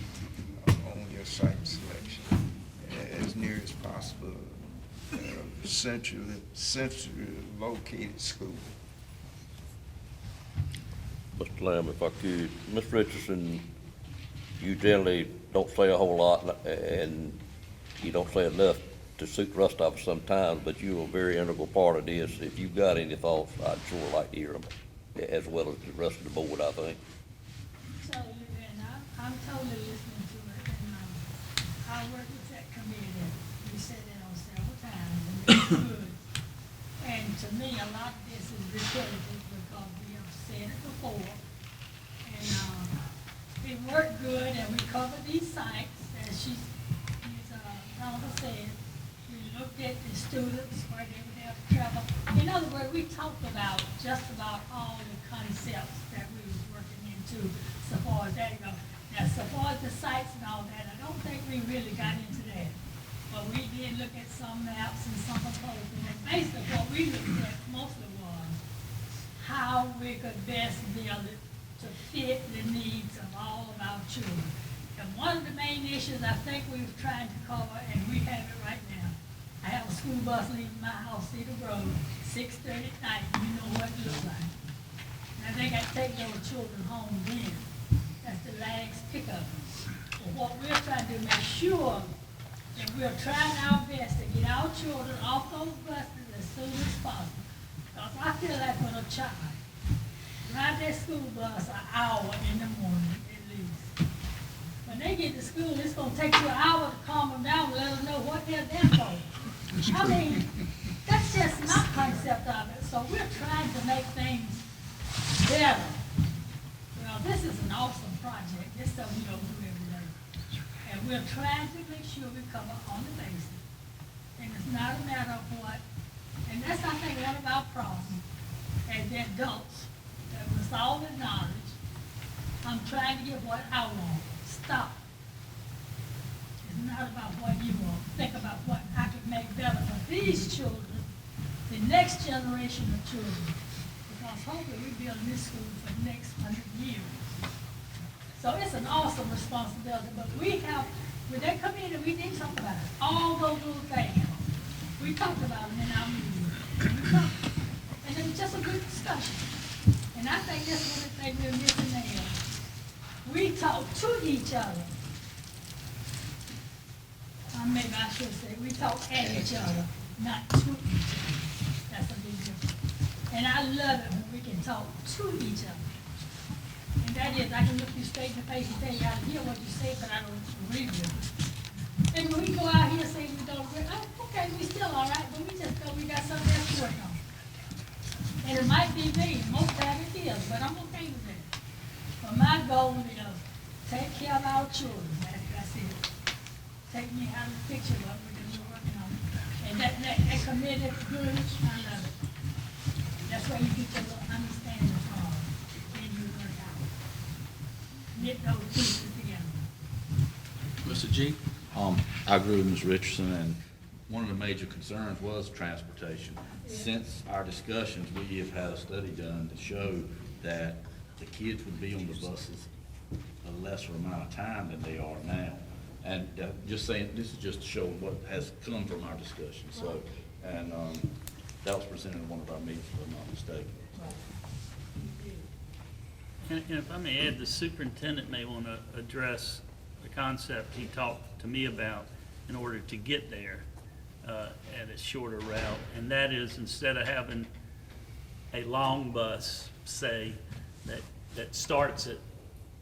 on your site selection, as near as possible, centrally located school. Mr. Lamb, if I could, Ms. Richardson, you generally don't say a whole lot, and you don't say enough to suit the rest of us sometimes, but you're a very integral part of this. If you've got any thoughts, I'd sure like to hear them, as well as the rest of the board, I think. So, and I'm totally listening to it, and I work with that committee, we said that on several times, and it's good. And to me, a lot of this is repetitive because we have said it before. And it worked good, and we covered these sites, as Donna said. We looked at the students, where they would have to travel. In other words, we talked about just about all the concepts that we was working into so far as that goes. Now, so far as the sites and all that, I don't think we really got into that. But we did look at some maps and some proposals, and basically what we looked at mostly was how we could best be able to fit the needs of all of our children. And one of the main issues I think we were trying to cover, and we have it right now, I have a school bus leaving my house, Cedar Road, 6:30 at night, you know what it looks like. And I think I take those children home then. That's the last pickup. But what we're trying to make sure that we're trying our best to get our children off those buses as soon as possible. Because I feel like when a child ride that school bus an hour in the morning at least, when they get to school, it's gonna take you an hour to calm them down and let them know what they're there for. I mean, that's just my concept of it. So we're trying to make things better. Well, this is an awesome project. This is something we don't do every day. And we're trying to make sure we cover all the bases. And it's not a matter of what, and that's, I think, one of our problems as the adults, that with all the knowledge, I'm trying to get what I want. Stop. It's not about what you want. Think about what I could make better for these children, the next generation of children. Because hopefully we're building this school for the next 100 years. So it's an awesome responsibility, but we have, with that committee, we did talk about it. All those little things. We talked about them in our meeting. And it was just a good discussion. And I think that's one of the things we're missing now. We talk to each other. Maybe I should say, we talk at each other, not to each other. That's a big difference. And I love it when we can talk to each other. And that is, I can look you straight in the face and tell you, I hear what you say, but I don't agree with it. And when we go out here and say we don't agree, okay, we still all right, but we just know we got something else to work on. And it might be me, most times it is, but I'm okay with that. But my goal is take care of our children, that's it. Take me out of the picture of what we're working on. And that committee is good, I love it. That's where you get your little understanding from, and you work out. Knit those pieces together. Mr. G? I agree with Ms. Richardson, and one of the major concerns was transportation. Since our discussions, we have had a study done to show that the kids would be on the buses a lesser amount of time than they are now. And just saying, this is just to show what has come from our discussion, so, and that was presented in one of our meetings, if I'm not mistaken. And if I may add, the superintendent may want to address the concept he talked to me about in order to get there at a shorter route. And that is, instead of having a long bus, say, that starts at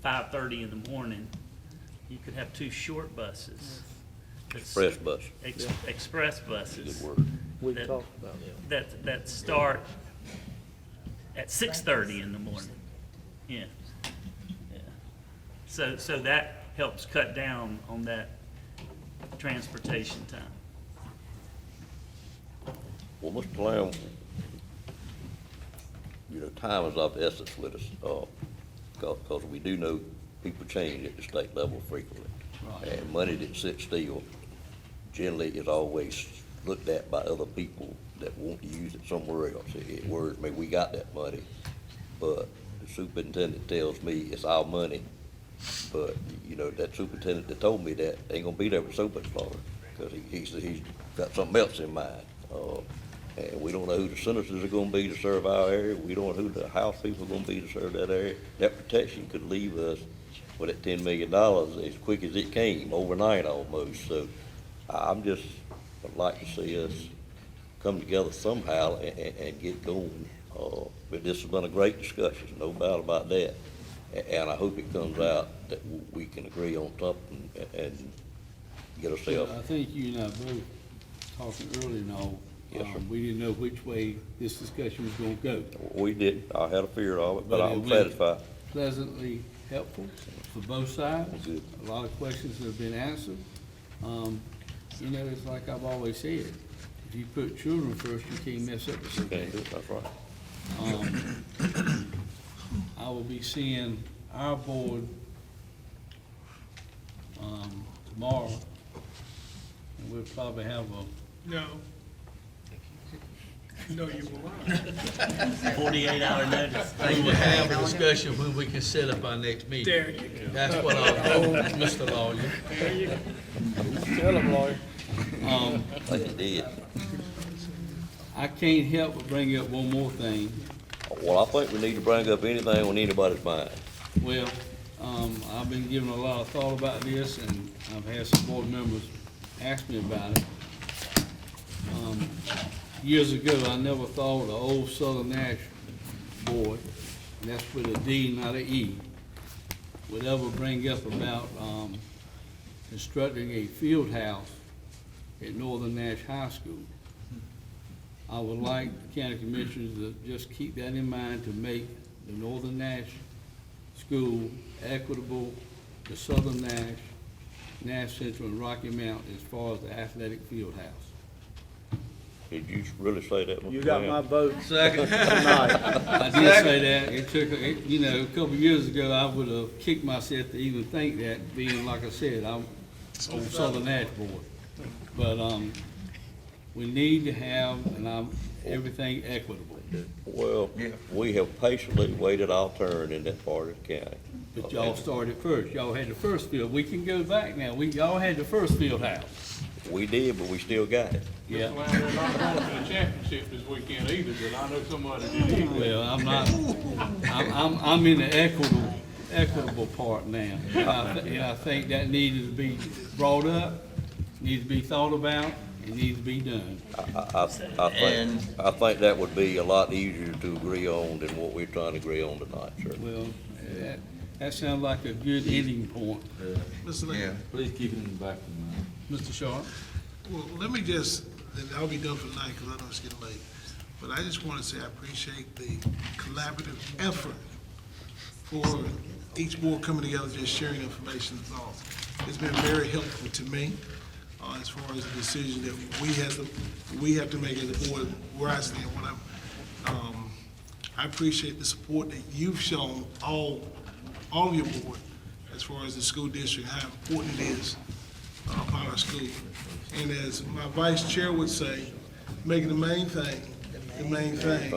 5:30 in the morning, you could have two short buses. Express bus. Express buses. Good word. We that- talked about that. That start at 6:30 in the morning. Yeah. Yeah. So that helps cut down on that transportation time. Well, Mr. Lamb, you know, time is of the essence with us, because we do know people change at the state level frequently. Right. And money that sits still generally is always looked at by other people that want to use it somewhere else. It worries me, we got that money, but the superintendent tells me it's our money. But, you know, that superintendent that told me that ain't gonna be there for so much longer, because he's got something else in mind. And we don't know who the senators are gonna be to serve our area. We don't know who the House people are gonna be to serve that area. That protection could leave us with that $10 million as quick as it came, overnight almost. So I'm just, would like to see us come together somehow and get going. But this has been a great discussion, no doubt about that. And I hope it comes out that we can agree on something and get ourselves. I think you and I both talking earlier and all. Yes, sir. We didn't know which way this discussion was gonna go. We did. I had a fear of it, but it I'm went satisfied. Pleasantly helpful for both sides. Good. A lot of questions have been answered. You know, it's like I've always said, if you put children first, you can't mess up the Okay, system. that's right. I will be seeing our board tomorrow, and we'll probably have a No. No, you will not. 48-hour notice. We will have a discussion when we can set up our next meeting. There you go. That's what I'll do, Mr. Lawyer. There you go. Tell them, lawyer. Like you did. I can't help but bring up one more thing. Well, I think we need to bring up anything on anybody's mind. Well, I've been giving a lot of thought about this, and I've had some board members ask me about it. Years ago, I never thought the old Southern Nash board, and that's with a D, not a E, would ever bring up about constructing a field house at Northern Nash High School. I would like the county commissioners to just keep that in mind, to make the Northern Nash School equitable to Southern Nash, Nash Central, and Rocky Mount as far as the athletic field house. Did you really say that, Mr. You got Lamb? my vote Second. tonight. I did say that. It took, you know, a couple of years ago, I would have kicked myself to even think that, being, like I said, I'm on Southern Nash board. But, we need to have, everything equitable. Well, we have patiently waited our turn in that part of the county. But y'all started first. Y'all had the first field. We can go back now. Y'all had the first field house. We did, but we still got it. Yeah. Mr. Lamb, they're not going to the championship this weekend either, but I know somebody did. Well, I'm not, I'm in the equitable part now. And I think that needed to be brought up, needs to be thought about, it needs to be done. I think that would be a lot easier to agree on than what we're trying to agree on tonight, sir. Well, that sounds like a good ending point. Mr. Lee? Yeah. Please keep it in the back of your mind. Mr. Sharp? Well, let me just, and I'll be done for tonight because I know it's getting late. But I just want to say I appreciate the collaborative effort for each board coming together, just sharing information and thoughts. It's been very helpful to me as far as the decision that we have to make as a board, where I stand, what I appreciate the support that you've shown all of your board as far as the school district, how important it is about our school. And as my vice chair would say, making the main thing, the main thing.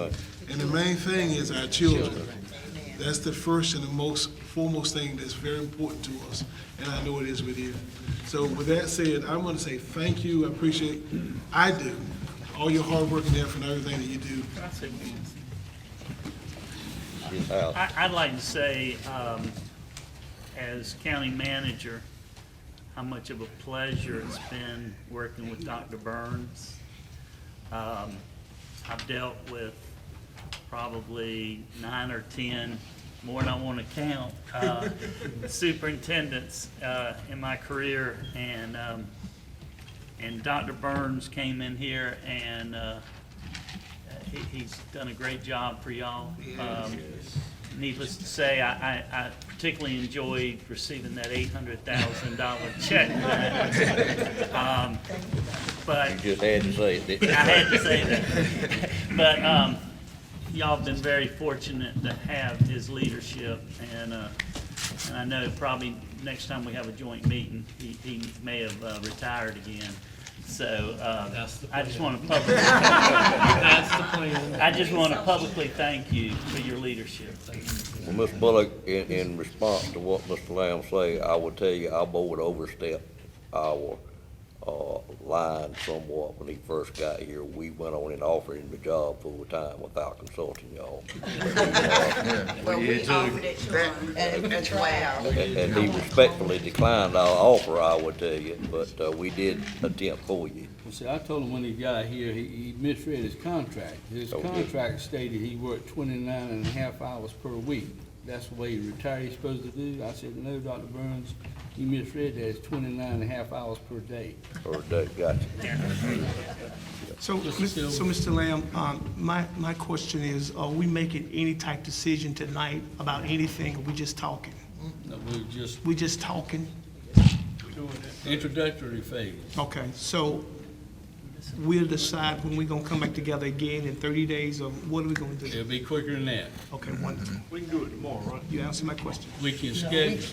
And the main thing is our children. That's the first and the most foremost thing that's very important to us, and I know it is with you. So with that said, I'm gonna say thank you, I appreciate, I do, all your hard work and effort and everything that you do. I'd like to say, as county manager, how much of a pleasure it's been working with Dr. Burns. I've dealt with probably 9 or 10, more than I want to count, superintendents in my career, and Dr. Burns came in here, and he's done a great job for y'all. Needless to say, I particularly enjoyed receiving that $800,000 check. But You just had to say it, didn't you? I had to say that. But y'all have been very fortunate to have his leadership, and I know probably next time we have a joint meeting, he may have retired again. So I just want to publicly, I just want to publicly thank you for your leadership. Well, Mr. Bullock, in response to what Mr. Lamb say, I would tell you our board overstepped our line somewhat when he first got here. We went on and offered him the job full time without consulting y'all. Well, we offered it to him as well. And he respectfully declined our offer, I would tell you, but we did attempt for you. Well, see, I told him when he got here, he misread his contract. His contract stated he worked 29 and a half hours per week. That's the way he retired, he's supposed to do. I said, no, Dr. Burns, you misread that, it's 29 and a half hours per day. Per day, gotcha. So, Mr. Lamb, my question is, are we making any type decision tonight about anything, or we just talking? No, We just talking? introductory phase. Okay, so we'll decide when we're gonna come back together again in 30 days, or what are we gonna do? It'll be quicker than that. Okay, wonderful. We can do it tomorrow, right? You answered my question. We can schedule.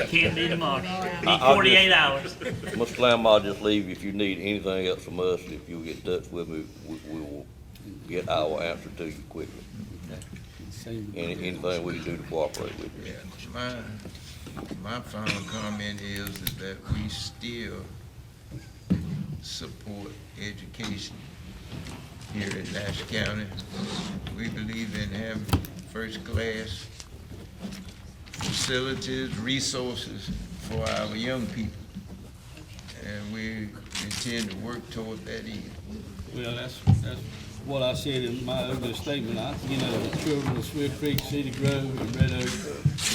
Can't be tomorrow. Be 48 hours. Mr. Lamb, I'll just leave you. If you need anything else from us, if you'll get in touch with me, we will get our answer to you quickly. Anything we can do to cooperate with you. My final comment is that we still support education here in Nash County. We believe in having first-class facilities, resources for our young people, and we intend to work toward that end. Well, that's what I said in my opening statement. The children of Swift Creek, Cedar Grove, and Red Oak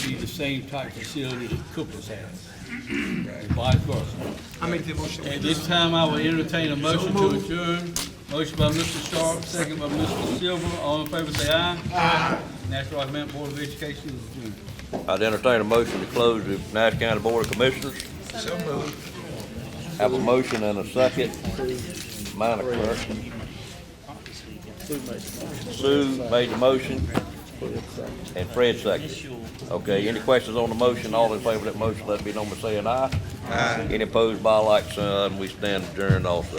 need the same type facility that Cooper's has, and vice versa. I make the motion. At this time, I will entertain a motion to adjourn. Motion by Mr. Sharp, second by Mr. Silver. All in favor, say aye. Aye. National Rocky Board of Education is adjourned. I'd entertain a motion to close the Nash County Board of Commissioners. So moved. Have a motion and a second. Minor correction. Sue made the motion, and Fred seconded. Okay, any questions on the motion? All in favor of that motion, let it be known by saying aye. Aye. Any opposed by like sign, we stand adjourned also.